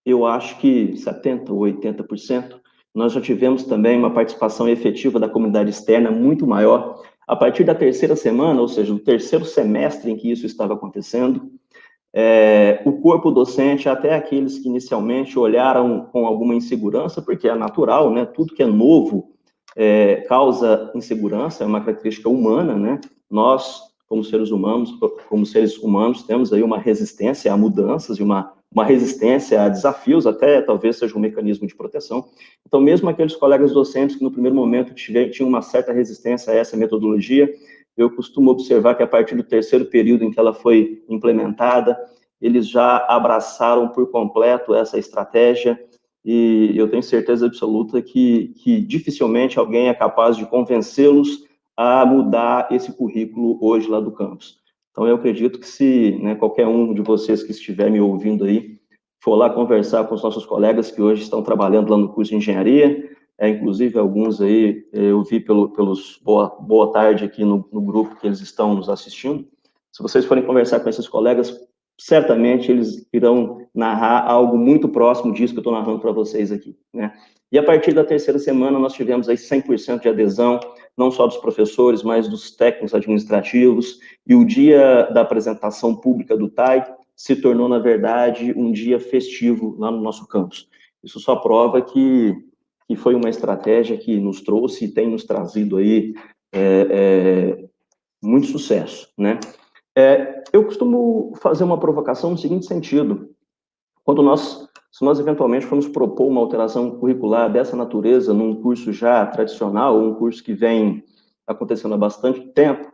eu acho que 70% ou 80%, nós já tivemos também uma participação efetiva da comunidade externa muito maior. A partir da terceira semana, ou seja, do terceiro semestre em que isso estava acontecendo, o corpo docente, até aqueles que inicialmente olharam com alguma insegurança, porque é natural, né? Tudo que é novo causa insegurança, é uma característica humana, né? Nós, como seres humanos, temos aí uma resistência a mudanças e uma resistência a desafios, até talvez seja um mecanismo de proteção. Então, mesmo aqueles colegas docentes que no primeiro momento tinham uma certa resistência a essa metodologia, eu costumo observar que a partir do terceiro período em que ela foi implementada, eles já abraçaram por completo essa estratégia, e eu tenho certeza absoluta que dificilmente alguém é capaz de convencê-los a mudar esse currículo hoje lá do campus. Então, eu acredito que se qualquer um de vocês que estiver me ouvindo aí, for lá conversar com os nossos colegas que hoje estão trabalhando lá no curso de engenharia, inclusive alguns aí, eu vi pelos boa tarde aqui no grupo que eles estão nos assistindo, se vocês forem conversar com esses colegas, certamente eles irão narrar algo muito próximo disso que eu estou narrando para vocês aqui, né? E a partir da terceira semana, nós tivemos aí 100% de adesão, não só dos professores, mas dos técnicos administrativos, e o dia da apresentação pública do TAI se tornou, na verdade, um dia festivo lá no nosso campus. Isso só prova que foi uma estratégia que nos trouxe e tem nos trazido aí muito sucesso, né? Eu costumo fazer uma provocação no seguinte sentido: se nós eventualmente formos propor uma alteração curricular dessa natureza num curso já tradicional, ou um curso que vem acontecendo há bastante tempo,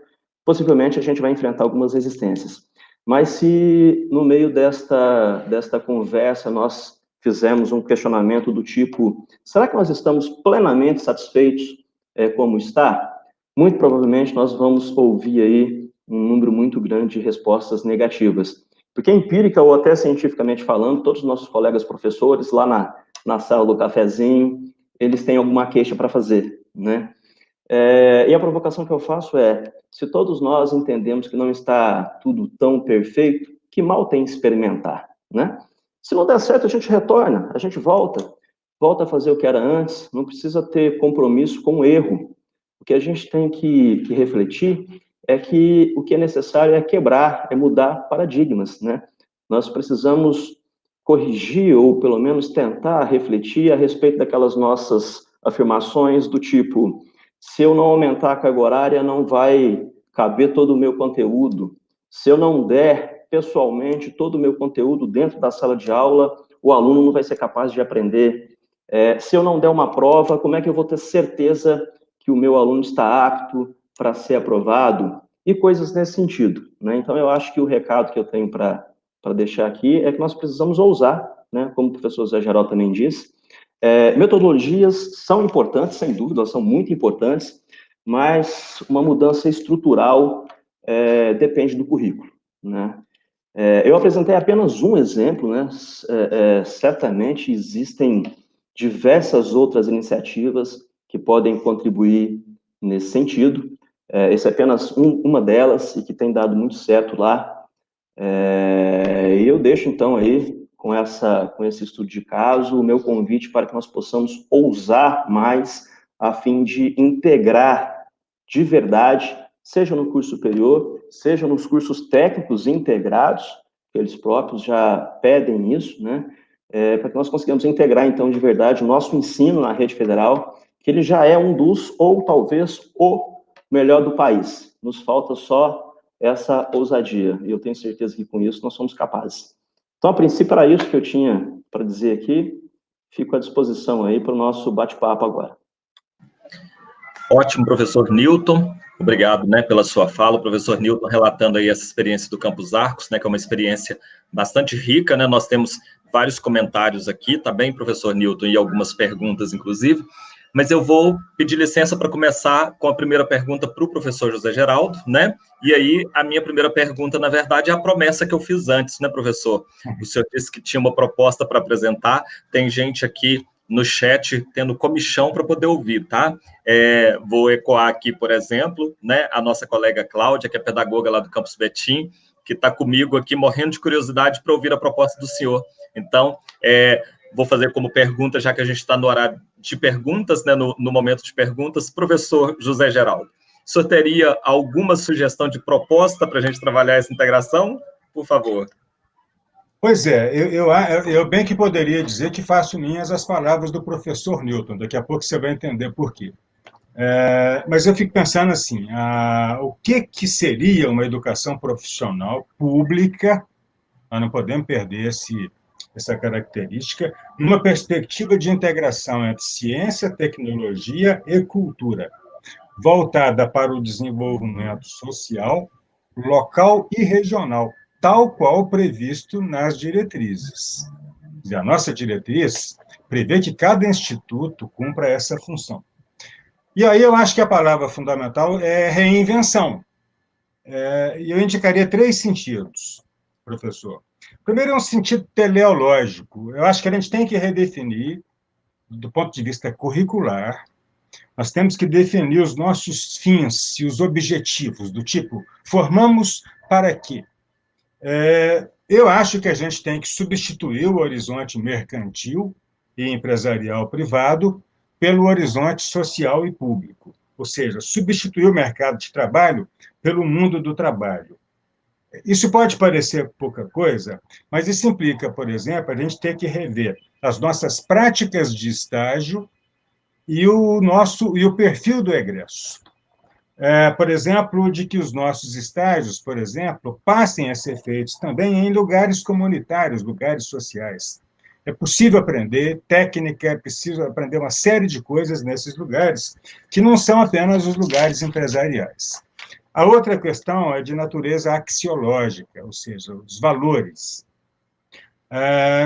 possivelmente a gente vai enfrentar algumas resistências. Mas se no meio desta conversa nós fizermos um questionamento do tipo, será que nós estamos plenamente satisfeitos como está? Muito provavelmente nós vamos ouvir aí um número muito grande de respostas negativas. Porque empírica ou até cientificamente falando, todos os nossos colegas professores lá na sala do cafezinho, eles têm alguma queixa para fazer, né? E a provocação que eu faço se todos nós entendemos que não está tudo tão perfeito, que mal tem experimentar, né? Se não der certo, a gente retorna, a gente volta a fazer o que era antes, não precisa ter compromisso com o erro. O que a gente tem que refletir é que o que é necessário é quebrar, é mudar paradigmas, né? Nós precisamos corrigir, ou pelo menos tentar refletir a respeito daquelas nossas afirmações do tipo, se eu não aumentar a carga horária, não vai caber todo o meu conteúdo. Se eu não der, pessoalmente, todo o meu conteúdo dentro da sala de aula, o aluno não vai ser capaz de aprender. Se eu não der uma prova, como é que eu vou ter certeza que o meu aluno está apto para ser aprovado? E coisas nesse sentido, né? Então, eu acho que o recado que eu tenho para deixar aqui é que nós precisamos ousar, né? Como o professor Zé Geraldo também disse, metodologias são importantes, sem dúvida, elas são muito importantes, mas uma mudança estrutural depende do currículo, né? Eu apresentei apenas um exemplo, né? Certamente existem diversas outras iniciativas que podem contribuir nesse sentido. Essa é apenas uma delas e que tem dado muito certo lá. E eu deixo, então, aí com esse estudo de caso, o meu convite para que nós possamos ousar mais a fim de integrar de verdade, seja no curso superior, seja nos cursos técnicos integrados, que eles próprios já pedem isso, né? Para que nós consigamos integrar, então, de verdade, o nosso ensino na rede federal, que ele já é um dos, ou talvez o melhor do país. Nos falta só essa ousadia, e eu tenho certeza que com isso nós somos capazes. Então, a princípio, era isso que eu tinha para dizer aqui. Fico à disposição aí para o nosso bate-papo agora. Ótimo, professor Newton. Obrigado, né, pela sua fala. O professor Newton relatando aí essa experiência do Campus Arcos, né, que é uma experiência bastante rica, né? Nós temos vários comentários aqui, tá bem, professor Newton, e algumas perguntas, inclusive. Mas eu vou pedir licença para começar com a primeira pergunta para o professor José Geraldo, né? E aí, a minha primeira pergunta, na verdade, é a promessa que eu fiz antes, né, professor? O senhor disse que tinha uma proposta para apresentar, tem gente aqui no chat tendo comichão para poder ouvir, tá? Vou ecoar aqui, por exemplo, né, a nossa colega Cláudia, que é pedagoga lá do Campus Betim, que está comigo aqui morrendo de curiosidade para ouvir a proposta do senhor. Então, vou fazer como pergunta, já que a gente está no horário de perguntas, né, no momento de perguntas, professor José Geraldo, o senhor teria alguma sugestão de proposta para a gente trabalhar essa integração? Por favor. Pois é, eu bem que poderia dizer que faço minhas as palavras do professor Newton, daqui a pouco você vai entender por quê. Mas eu fico pensando assim, o que seria uma educação profissional pública, nós não podemos perder essa característica, numa perspectiva de integração entre ciência, tecnologia e cultura, voltada para o desenvolvimento social, local e regional, tal qual previsto nas diretrizes. A nossa diretriz prevê que cada instituto cumpra essa função. E aí eu acho que a palavra fundamental é reinvenção. E eu indicaria 3 sentidos, professor. Primeiro é um sentido teleológico. Eu acho que a gente tem que redefinir, do ponto de vista curricular, nós temos que definir os nossos fins e os objetivos, do tipo, formamos para quê? Eu acho que a gente tem que substituir o horizonte mercantil e empresarial privado pelo horizonte social e público, ou seja, substituir o mercado de trabalho pelo mundo do trabalho. Isso pode parecer pouca coisa, mas isso implica, por exemplo, a gente ter que rever as nossas práticas de estágio e o perfil do egresso. Por exemplo, de que os nossos estágios, por exemplo, passem a ser feitos também em lugares comunitários, lugares sociais. É possível aprender técnica, é preciso aprender uma série de coisas nesses lugares, que não são apenas os lugares empresariais. A outra questão é de natureza axiológica, ou seja, os valores.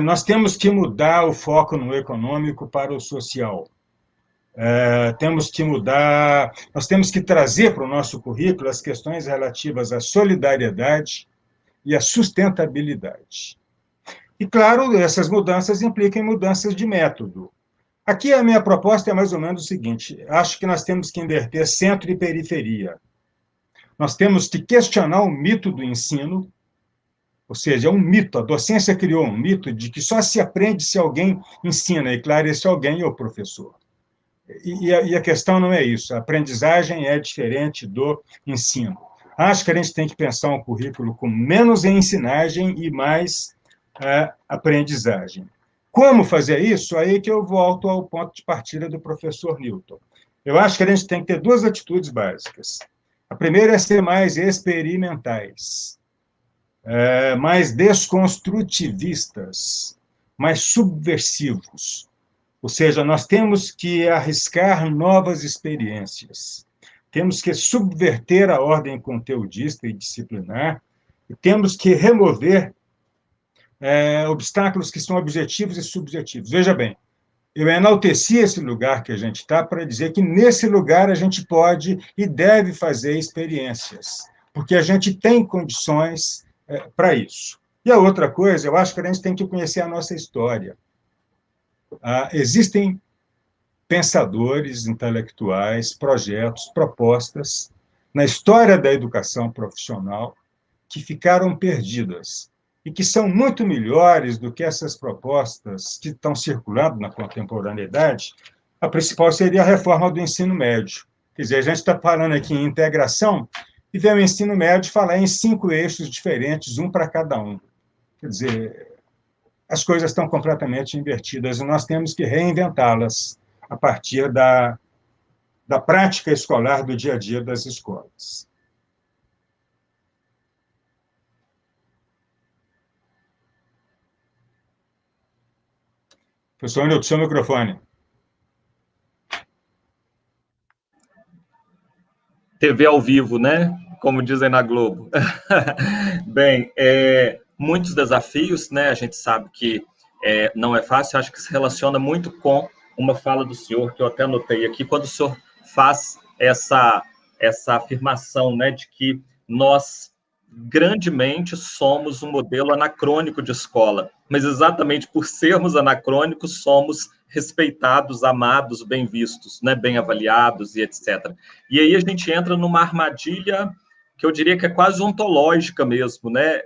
Nós temos que mudar o foco no econômico para o social. Temos que mudar, nós temos que trazer para o nosso currículo as questões relativas à solidariedade e à sustentabilidade. E, claro, essas mudanças implicam mudanças de método. Aqui a minha proposta é mais ou menos o seguinte: acho que nós temos que inverter centro e periferia. Nós temos que questionar o mito do ensino, ou seja, é um mito, a docência criou um mito de que só se aprende se alguém ensina, e claro, esse alguém é o professor. E a questão não é isso, a aprendizagem é diferente do ensino. Acho que a gente tem que pensar um currículo com menos ensinagem e mais aprendizagem. Como fazer isso? Aí que eu volto ao ponto de partida do professor Newton. Eu acho que a gente tem que ter 2 atitudes básicas. A primeira é ser mais experimentais, mais desconstrutivistas, mais subversivos. Ou seja, nós temos que arriscar novas experiências, temos que subverter a ordem conteudista e disciplinar, e temos que remover obstáculos que são objetivos e subjetivos. Veja bem, eu enalteci esse lugar que a gente está para dizer que nesse lugar a gente pode e deve fazer experiências, porque a gente tem condições para isso. E a outra coisa, eu acho que a gente tem que conhecer a nossa história. Existem pensadores, intelectuais, projetos, propostas na história da educação profissional que ficaram perdidas e que são muito melhores do que essas propostas que estão circulando na contemporaneidade, a principal seria a reforma do ensino médio. Quer dizer, a gente está falando aqui em integração e vem o ensino médio falar em 5 eixos diferentes, um para cada um. Quer dizer, as coisas estão completamente invertidas e nós temos que reinventá-las a partir da prática escolar do dia a dia das escolas. Professor Nilton, seu microfone. TV ao vivo, né? Como dizem na Globo. Bem, muitos desafios, né? A gente sabe que não é fácil, acho que se relaciona muito com uma fala do senhor, que eu até anotei aqui, quando o senhor faz essa afirmação, né, de que nós grandemente somos um modelo anacrônico de escola, mas exatamente por sermos anacrônicos, somos respeitados, amados, bem vistos, né, bem avaliados e etc. E aí a gente entra numa armadilha que eu diria que é quase ontológica mesmo, né?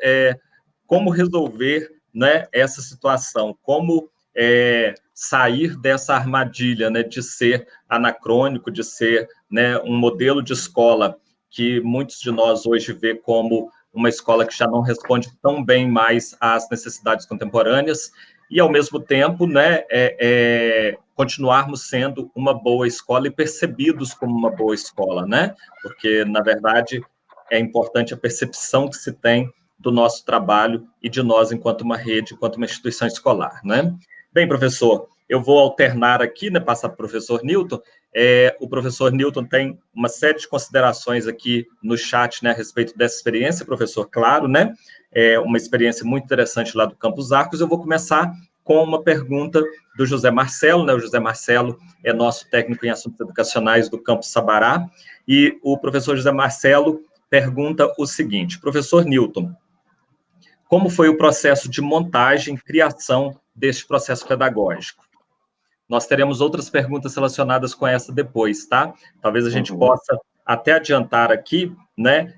Como resolver, né, essa situação, como sair dessa armadilha, né, de ser anacrônico, de ser, né, um modelo de escola que muitos de nós hoje vê como uma escola que já não responde tão bem mais às necessidades contemporâneas, e, ao mesmo tempo, né, continuarmos sendo uma boa escola e percebidos como uma boa escola, né? Porque, na verdade, é importante a percepção que se tem do nosso trabalho e de nós enquanto uma rede, enquanto uma instituição escolar, né? Bem, professor, eu vou alternar aqui, né, passar para o professor Nilton. O professor Nilton tem uma série de considerações aqui no chat, né, a respeito dessa experiência, professor, claro, né? Uma experiência muito interessante lá do Campus Arcos. Eu vou começar com uma pergunta do José Marcelo, né? O José Marcelo é nosso técnico em assuntos educacionais do Campus Sabará, e o professor José Marcelo pergunta o seguinte: professor Nilton, como foi o processo de montagem, criação deste processo pedagógico? Nós teremos outras perguntas relacionadas com essa depois, tá? Talvez a gente possa até adiantar aqui, né,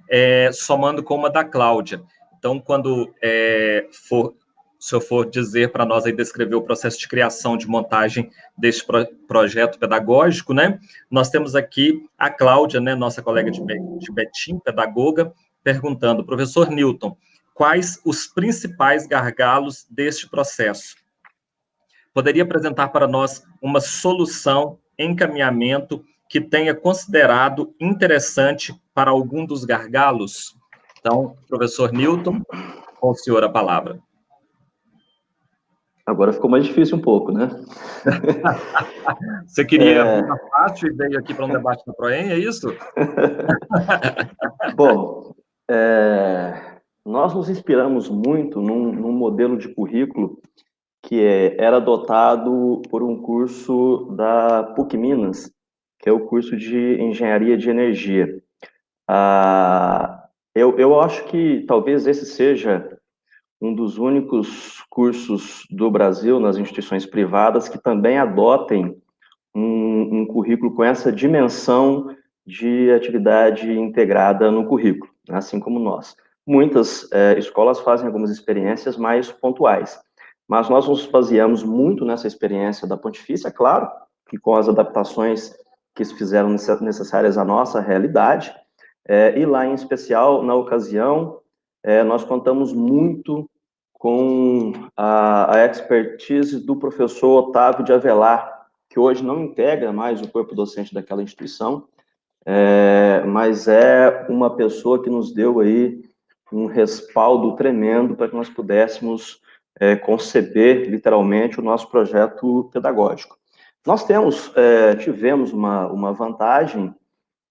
somando com uma da Cláudia. Então, quando o senhor for dizer para nós aí, descrever o processo de criação, de montagem deste projeto pedagógico, né, nós temos aqui a Cláudia, né, nossa colega de Betim, pedagoga, perguntando: professor Nilton, quais os principais gargalos deste processo? Poderia apresentar para nós uma solução, encaminhamento que tenha considerado interessante para algum dos gargalos? Então, professor Nilton, com o senhor a palavra. Agora ficou mais difícil um pouco, né? Você queria ficar fácil e veio aqui para um debate do PROEM, é isso? Bom, nós nos inspiramos muito num modelo de currículo que era adotado por um curso da PUC Minas, que é o curso de Engenharia de Energia. Eu acho que talvez esse seja um dos únicos cursos do Brasil, nas instituições privadas, que também adotem um currículo com essa dimensão de atividade integrada no currículo, assim como nós. Muitas escolas fazem algumas experiências mais pontuais, mas nós nos baseamos muito nessa experiência da Pontifícia, claro, que com as adaptações que se fizeram necessárias à nossa realidade, e lá, em especial, na ocasião, nós contamos muito com a expertise do professor Otávio de Avelar, que hoje não integra mais o corpo docente daquela instituição, mas é uma pessoa que nos deu aí um respaldo tremendo para que nós pudéssemos conceber, literalmente, o nosso projeto pedagógico. Nós tivemos uma vantagem,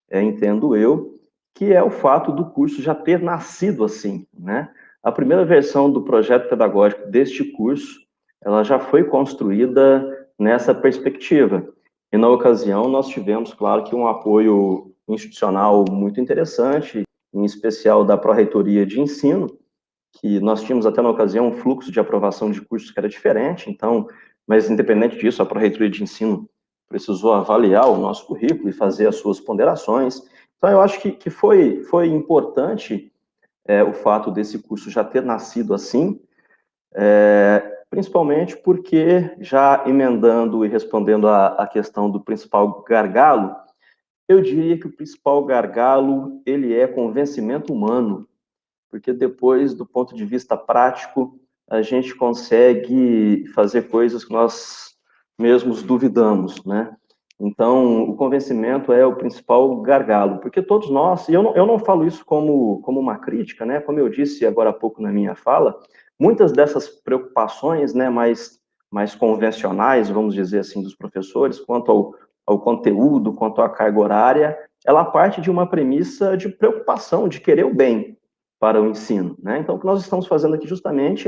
entendo eu, que é o fato do curso já ter nascido assim, né? A primeira versão do projeto pedagógico deste curso, ela já foi construída nessa perspectiva. E, na ocasião, nós tivemos, claro, que um apoio institucional muito interessante, em especial da Pró-Reitoria de Ensino, que nós tínhamos até na ocasião um fluxo de aprovação de cursos que era diferente, então, mas independente disso, a Pró-Reitoria de Ensino precisou avaliar o nosso currículo e fazer as suas ponderações. Então, eu acho que foi importante o fato desse curso já ter nascido assim, principalmente porque, já emendando e respondendo a questão do principal gargalo, eu diria que o principal gargalo, ele é convencimento humano, porque depois, do ponto de vista prático, a gente consegue fazer coisas que nós mesmos duvidamos, né? Então, o convencimento é o principal gargalo, porque todos nós, e eu não falo isso como uma crítica, né? Como eu disse agora há pouco na minha fala, muitas dessas preocupações, né, mais convencionais, vamos dizer assim, dos professores, quanto ao conteúdo, quanto à carga horária, ela parte de uma premissa de preocupação, de querer o bem para o ensino, né? Então, o que nós estamos fazendo aqui justamente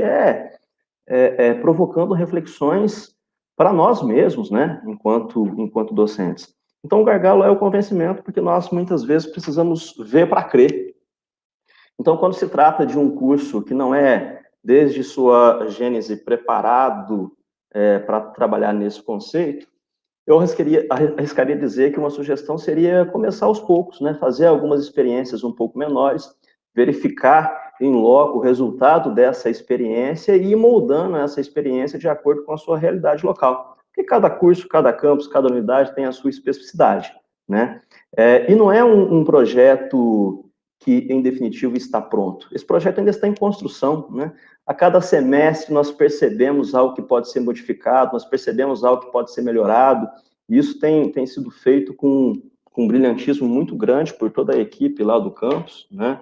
provocando reflexões para nós mesmos, né, enquanto docentes. Então, o gargalo é o convencimento, porque nós, muitas vezes, precisamos ver para crer. Então, quando se trata de um curso que não é, desde sua gênese, preparado para trabalhar nesse conceito, eu arriscaria dizer que uma sugestão seria começar aos poucos, né, fazer algumas experiências um pouco menores, verificar em loco o resultado dessa experiência e ir moldando essa experiência de acordo com a sua realidade local. Porque cada curso, cada campus, cada unidade tem a sua especificidade, né? E não é um projeto que, em definitivo, está pronto. Esse projeto ainda está em construção, né? A cada semestre nós percebemos algo que pode ser modificado, nós percebemos algo que pode ser melhorado, e isso tem sido feito com um brilhantismo muito grande por toda a equipe lá do campus, né?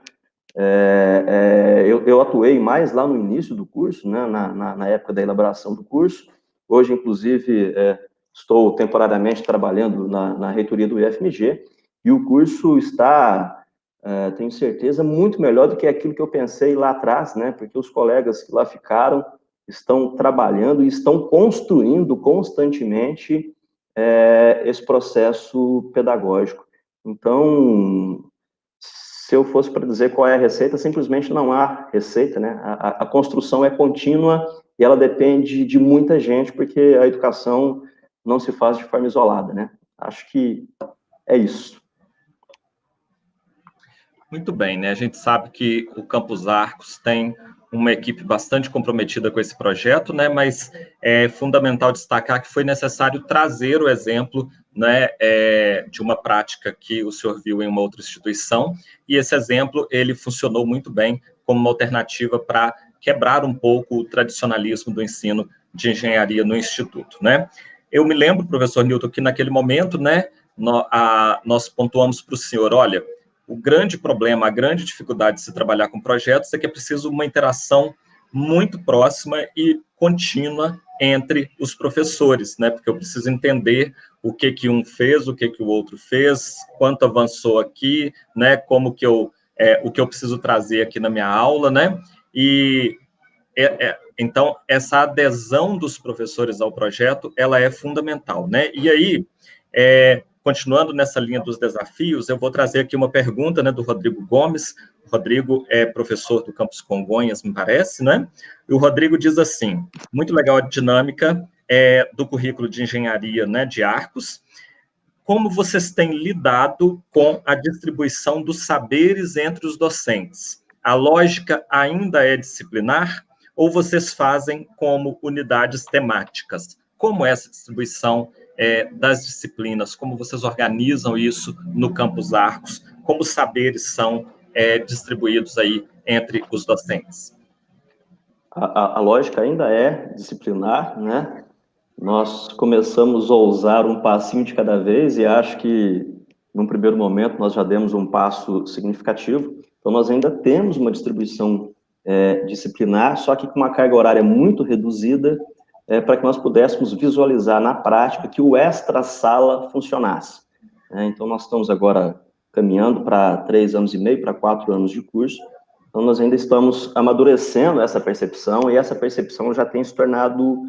Eu atuei mais lá no início do curso, né, na época da elaboração do curso. Hoje, inclusive, estou temporariamente trabalhando na reitoria do IFMG, e o curso está, tenho certeza, muito melhor do que aquilo que eu pensei lá atrás, né, porque os colegas que lá ficaram estão trabalhando e estão construindo constantemente esse processo pedagógico. Então, se eu fosse para dizer qual é a receita, simplesmente não há receita, né? A construção é contínua e ela depende de muita gente, porque a educação não se faz de forma isolada, né? Acho que é isso. Muito bem, né? A gente sabe que o Campus Arcos tem uma equipe bastante comprometida com esse projeto, né? Mas é fundamental destacar que foi necessário trazer o exemplo, né, de uma prática que o senhor viu em uma outra instituição, e esse exemplo ele funcionou muito bem como uma alternativa para quebrar um pouco o tradicionalismo do ensino de engenharia no instituto, né? Eu me lembro, professor Newton, que naquele momento, né, nós pontuamos para o senhor, olha, o grande problema, a grande dificuldade de se trabalhar com projetos é que é preciso uma interação muito próxima e contínua entre os professores, né? Porque eu preciso entender o que um fez, o que o outro fez, quanto avançou aqui, né? Como que o que eu preciso trazer aqui na minha aula, né? E então essa adesão dos professores ao projeto, ela é fundamental, né? E aí, continuando nessa linha dos desafios, eu vou trazer aqui uma pergunta, né, do Rodrigo Gomes. O Rodrigo é professor do Campus Congonhas, me parece, né? E o Rodrigo diz assim: muito legal a dinâmica do currículo de engenharia, né, de Arcos. Como vocês têm lidado com a distribuição dos saberes entre os docentes? A lógica ainda é disciplinar ou vocês fazem como unidades temáticas? Como é essa distribuição das disciplinas? Como vocês organizam isso no Campus Arcos? Como os saberes são distribuídos aí entre os docentes? A lógica ainda é disciplinar, né? Nós começamos a ousar um passinho de cada vez e acho que, num primeiro momento, nós já demos um passo significativo. Então, nós ainda temos uma distribuição disciplinar, só que com uma carga horária muito reduzida, para que nós pudéssemos visualizar na prática que o extra-sala funcionasse. Então, nós estamos agora caminhando para 3 anos e meio, para 4 anos de curso. Então, nós ainda estamos amadurecendo essa percepção, e essa percepção já tem se tornado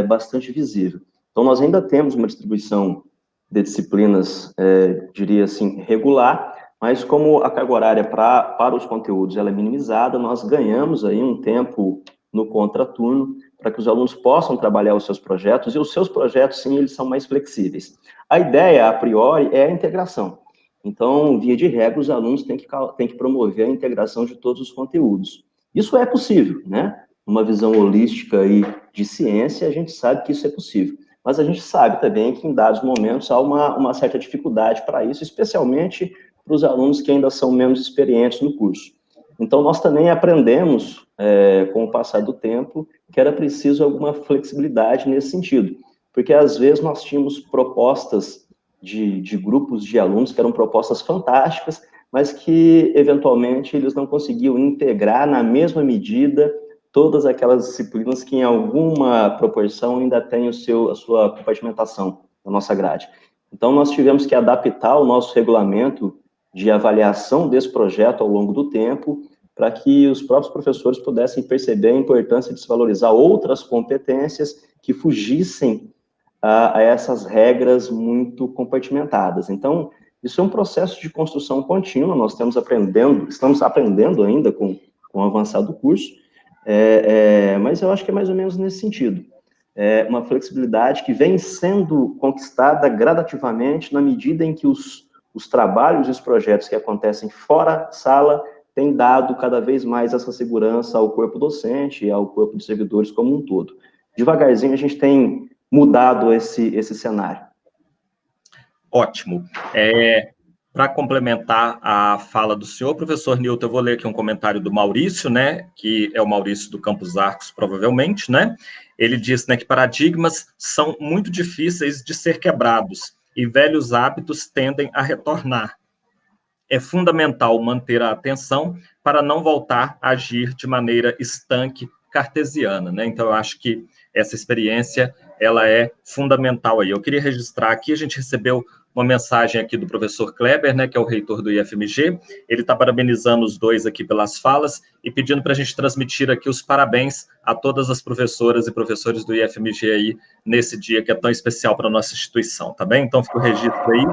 bastante visível. Então, nós ainda temos uma distribuição de disciplinas, diria assim, regular, mas como a carga horária para os conteúdos ela é minimizada, nós ganhamos aí um tempo no contraturno para que os alunos possam trabalhar os seus projetos, e os seus projetos, sim, eles são mais flexíveis. A ideia, a priori, é a integração. Então, via de regra, os alunos têm que promover a integração de todos os conteúdos. Isso é possível, né? Uma visão holística e de ciência, a gente sabe que isso é possível. Mas a gente sabe também que, em dados momentos, há uma certa dificuldade para isso, especialmente para os alunos que ainda são menos experientes no curso. Então, nós também aprendemos, com o passar do tempo, que era preciso alguma flexibilidade nesse sentido. Porque, às vezes, nós tínhamos propostas de grupos de alunos que eram propostas fantásticas, mas que, eventualmente, eles não conseguiam integrar na mesma medida todas aquelas disciplinas que, em alguma proporção, ainda têm a sua compartimentação na nossa grade. Então, nós tivemos que adaptar o nosso regulamento de avaliação desse projeto ao longo do tempo, para que os próprios professores pudessem perceber a importância de se valorizar outras competências que fugissem a essas regras muito compartimentadas. Então, isso é um processo de construção contínua, nós estamos aprendendo ainda com o avançar do curso, mas eu acho que é mais ou menos nesse sentido. É uma flexibilidade que vem sendo conquistada gradativamente na medida em que os trabalhos e os projetos que acontecem fora sala têm dado cada vez mais essa segurança ao corpo docente e ao corpo de servidores como um todo. Devagarzinho, a gente tem mudado esse cenário. Ótimo. Para complementar a fala do senhor, professor Newton, eu vou ler aqui um comentário do Maurício, né, que é o Maurício do Campos Arcos, provavelmente, né? Ele diz, né, que paradigmas são muito difíceis de ser quebrados e velhos hábitos tendem a retornar. É fundamental manter a atenção para não voltar a agir de maneira estanque cartesiana, né? Então, eu acho que essa experiência, ela é fundamental aí. Eu queria registrar aqui, a gente recebeu uma mensagem aqui do professor Kleber, né, que é o reitor do IFMG, ele está parabenizando os dois aqui pelas falas e pedindo para a gente transmitir aqui os parabéns a todas as professoras e professores do IFMG aí, nesse dia que é tão especial para a nossa instituição, tá bem? Então, fica o registro aí,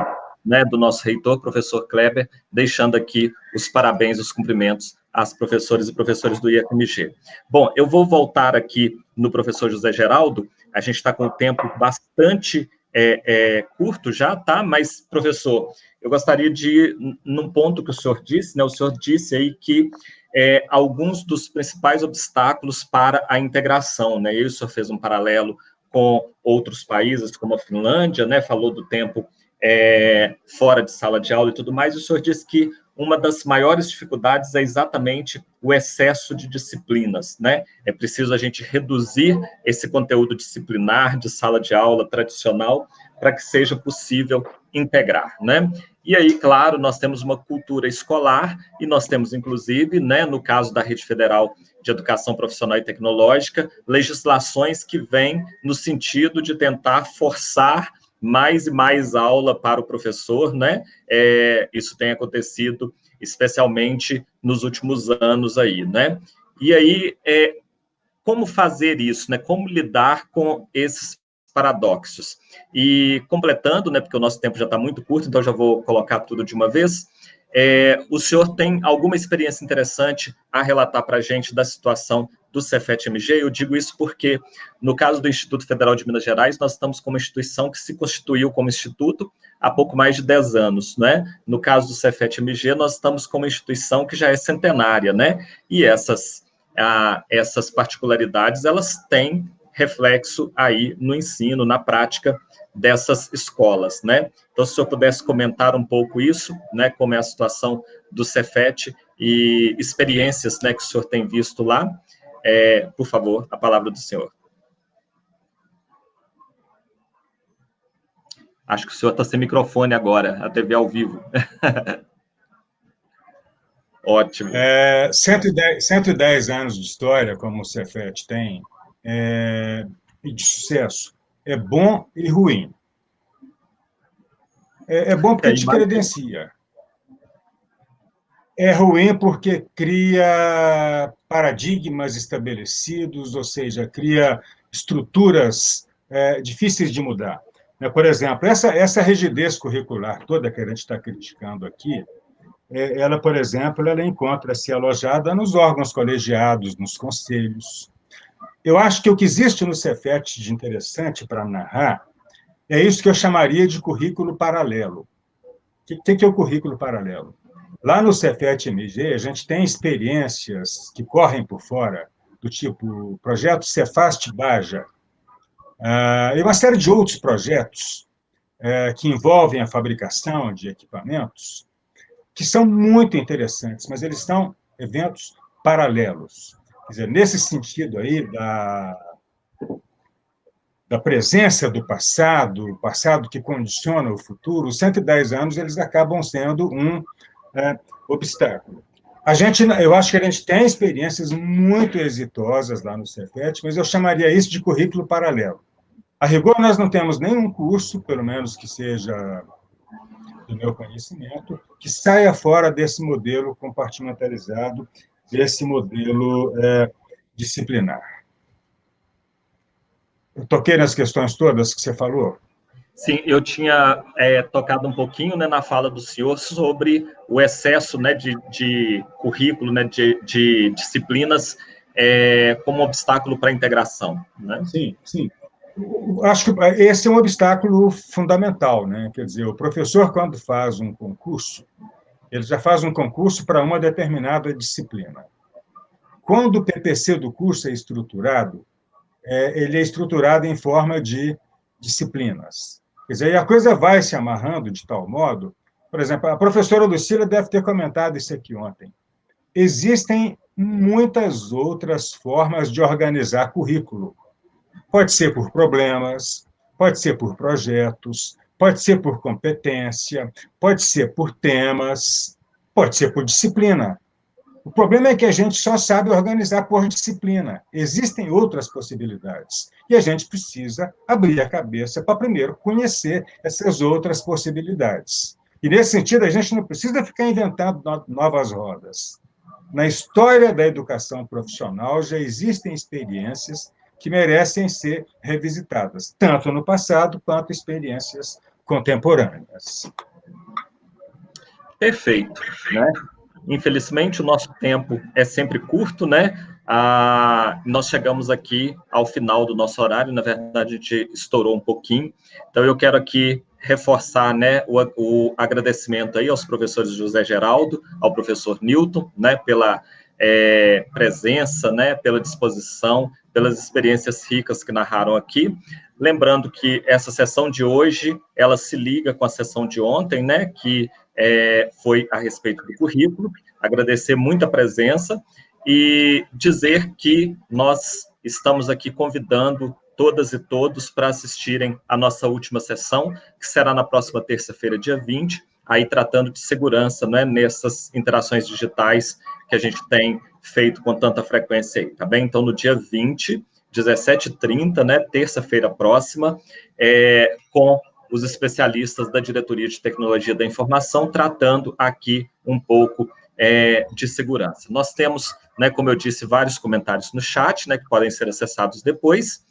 né, do nosso reitor, professor Kleber, deixando aqui os parabéns, os cumprimentos às professoras e professores do IFMG. Bom, eu vou voltar aqui no professor José Geraldo, a gente está com o tempo bastante curto já, tá? Mas, professor, eu gostaria de ir num ponto que o senhor disse, né? O senhor disse aí que alguns dos principais obstáculos para a integração, né? E o senhor fez um paralelo com outros países, como a Finlândia, né? Falou do tempo fora de sala de aula e tudo mais, e o senhor disse que uma das maiores dificuldades é exatamente o excesso de disciplinas, né? É preciso a gente reduzir esse conteúdo disciplinar de sala de aula tradicional para que seja possível integrar, né? E aí, claro, nós temos uma cultura escolar e nós temos, inclusive, né, no caso da Rede Federal de Educação Profissional e Tecnológica, legislações que vêm no sentido de tentar forçar mais e mais aula para o professor, né? Isso tem acontecido especialmente nos últimos anos aí, né? E aí, como fazer isso, né? Como lidar com esses paradoxos? E completando, né? Porque o nosso tempo já está muito curto, então já vou colocar tudo de uma vez. O senhor tem alguma experiência interessante a relatar para a gente da situação do Cefet-MG? Eu digo isso porque, no caso do Instituto Federal de Minas Gerais, nós estamos com uma instituição que se constituiu como instituto há pouco mais de 10 anos, né? No caso do Cefet-MG, nós estamos com uma instituição que já é centenária, né? E essas particularidades, elas têm reflexo aí no ensino, na prática dessas escolas, né? Então, se o senhor pudesse comentar um pouco isso, né, como é a situação do Cefet e experiências, né, que o senhor tem visto lá, por favor, a palavra do senhor. Acho que o senhor está sem microfone agora, a TV ao vivo. Ótimo. 110 anos de história, como o Cefet tem, e de sucesso, é bom e ruim. É bom porque te credencia. É ruim porque cria paradigmas estabelecidos, ou seja, cria estruturas difíceis de mudar. Por exemplo, essa rigidez curricular toda que a gente está criticando aqui, ela, por exemplo, ela encontra-se alojada nos órgãos colegiados, nos conselhos. Eu acho que o que existe no Cefet de interessante para narrar é isso que eu chamaria de currículo paralelo. que é o currículo paralelo? Lá no Cefet-MG, a gente tem experiências que correm por fora, do tipo projeto Cefast-Baja, e uma série de outros projetos que envolvem a fabricação de equipamentos, que são muito interessantes, mas eles são eventos paralelos. Quer dizer, nesse sentido aí da presença do passado, o passado que condiciona o futuro, os 110 anos eles acabam sendo um obstáculo. Eu acho que a gente tem experiências muito exitosas lá no Cefet, mas eu chamaria isso de currículo paralelo. A rigor, nós não temos nenhum curso, pelo menos que seja do meu conhecimento, que saia fora desse modelo compartimentalizado, desse modelo disciplinar. Eu toquei nas questões todas que você falou? Sim, eu tinha tocado um pouquinho, né, na fala do senhor sobre o excesso, né, de currículo, né, de disciplinas como obstáculo para a integração. Né? Sim, sim. Acho que esse é um obstáculo fundamental, né? Quer dizer, o professor, quando faz um concurso, ele já faz um concurso para uma determinada disciplina. Quando o PPC do curso é estruturado, ele é estruturado em forma de disciplinas. Quer dizer, e a coisa vai se amarrando de tal modo, por exemplo, a professora Lucila deve ter comentado isso aqui ontem. Existem muitas outras formas de organizar currículo. Pode ser por problemas, pode ser por projetos, pode ser por competência, pode ser por temas, pode ser por disciplina. O problema é que a gente só sabe organizar por disciplina. Existem outras possibilidades. E a gente precisa abrir a cabeça para, primeiro, conhecer essas outras possibilidades. E, nesse sentido, a gente não precisa ficar inventando novas rodas. Na história da educação profissional, já existem experiências que merecem ser revisitadas, tanto no passado quanto experiências contemporâneas. Perfeito, né? Infelizmente, o nosso tempo é sempre curto, né? Nós chegamos aqui ao final do nosso horário, na verdade, a gente estourou um pouquinho. Então, eu quero aqui reforçar, né, o agradecimento aí aos professores José Geraldo, ao professor Newton, né, pela presença, né, pela disposição, pelas experiências ricas que narraram aqui. Lembrando que essa sessão de hoje, ela se liga com a sessão de ontem, né, que foi a respeito do currículo. Agradecer muito a presença e dizer que nós estamos aqui convidando todas e todos para assistirem a nossa última sessão, que será na próxima terça-feira, dia 20, aí tratando de segurança, né, nessas interações digitais que a gente tem feito com tanta frequência aí, tá bem? Então, no dia 20, 17h30, né, terça-feira próxima, com os especialistas da Diretoria de Tecnologia da Informação, tratando aqui um pouco de segurança. Nós temos, né, como eu disse, vários comentários no chat, né, que podem ser acessados depois.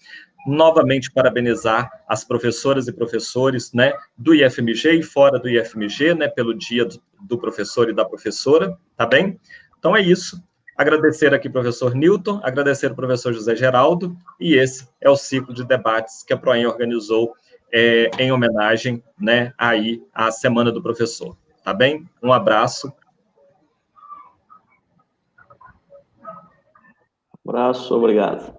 Novamente, parabenizar as professoras e professores, né, do IFMG e fora do IFMG, né, pelo dia do professor e da professora, tá bem? Então, é isso. Agradecer aqui ao professor Newton, agradecer ao professor José Geraldo, e esse é o ciclo de debates que a Proem organizou em homenagem, né, aí à Semana do Professor, tá bem? Um abraço. Abraço, obrigado.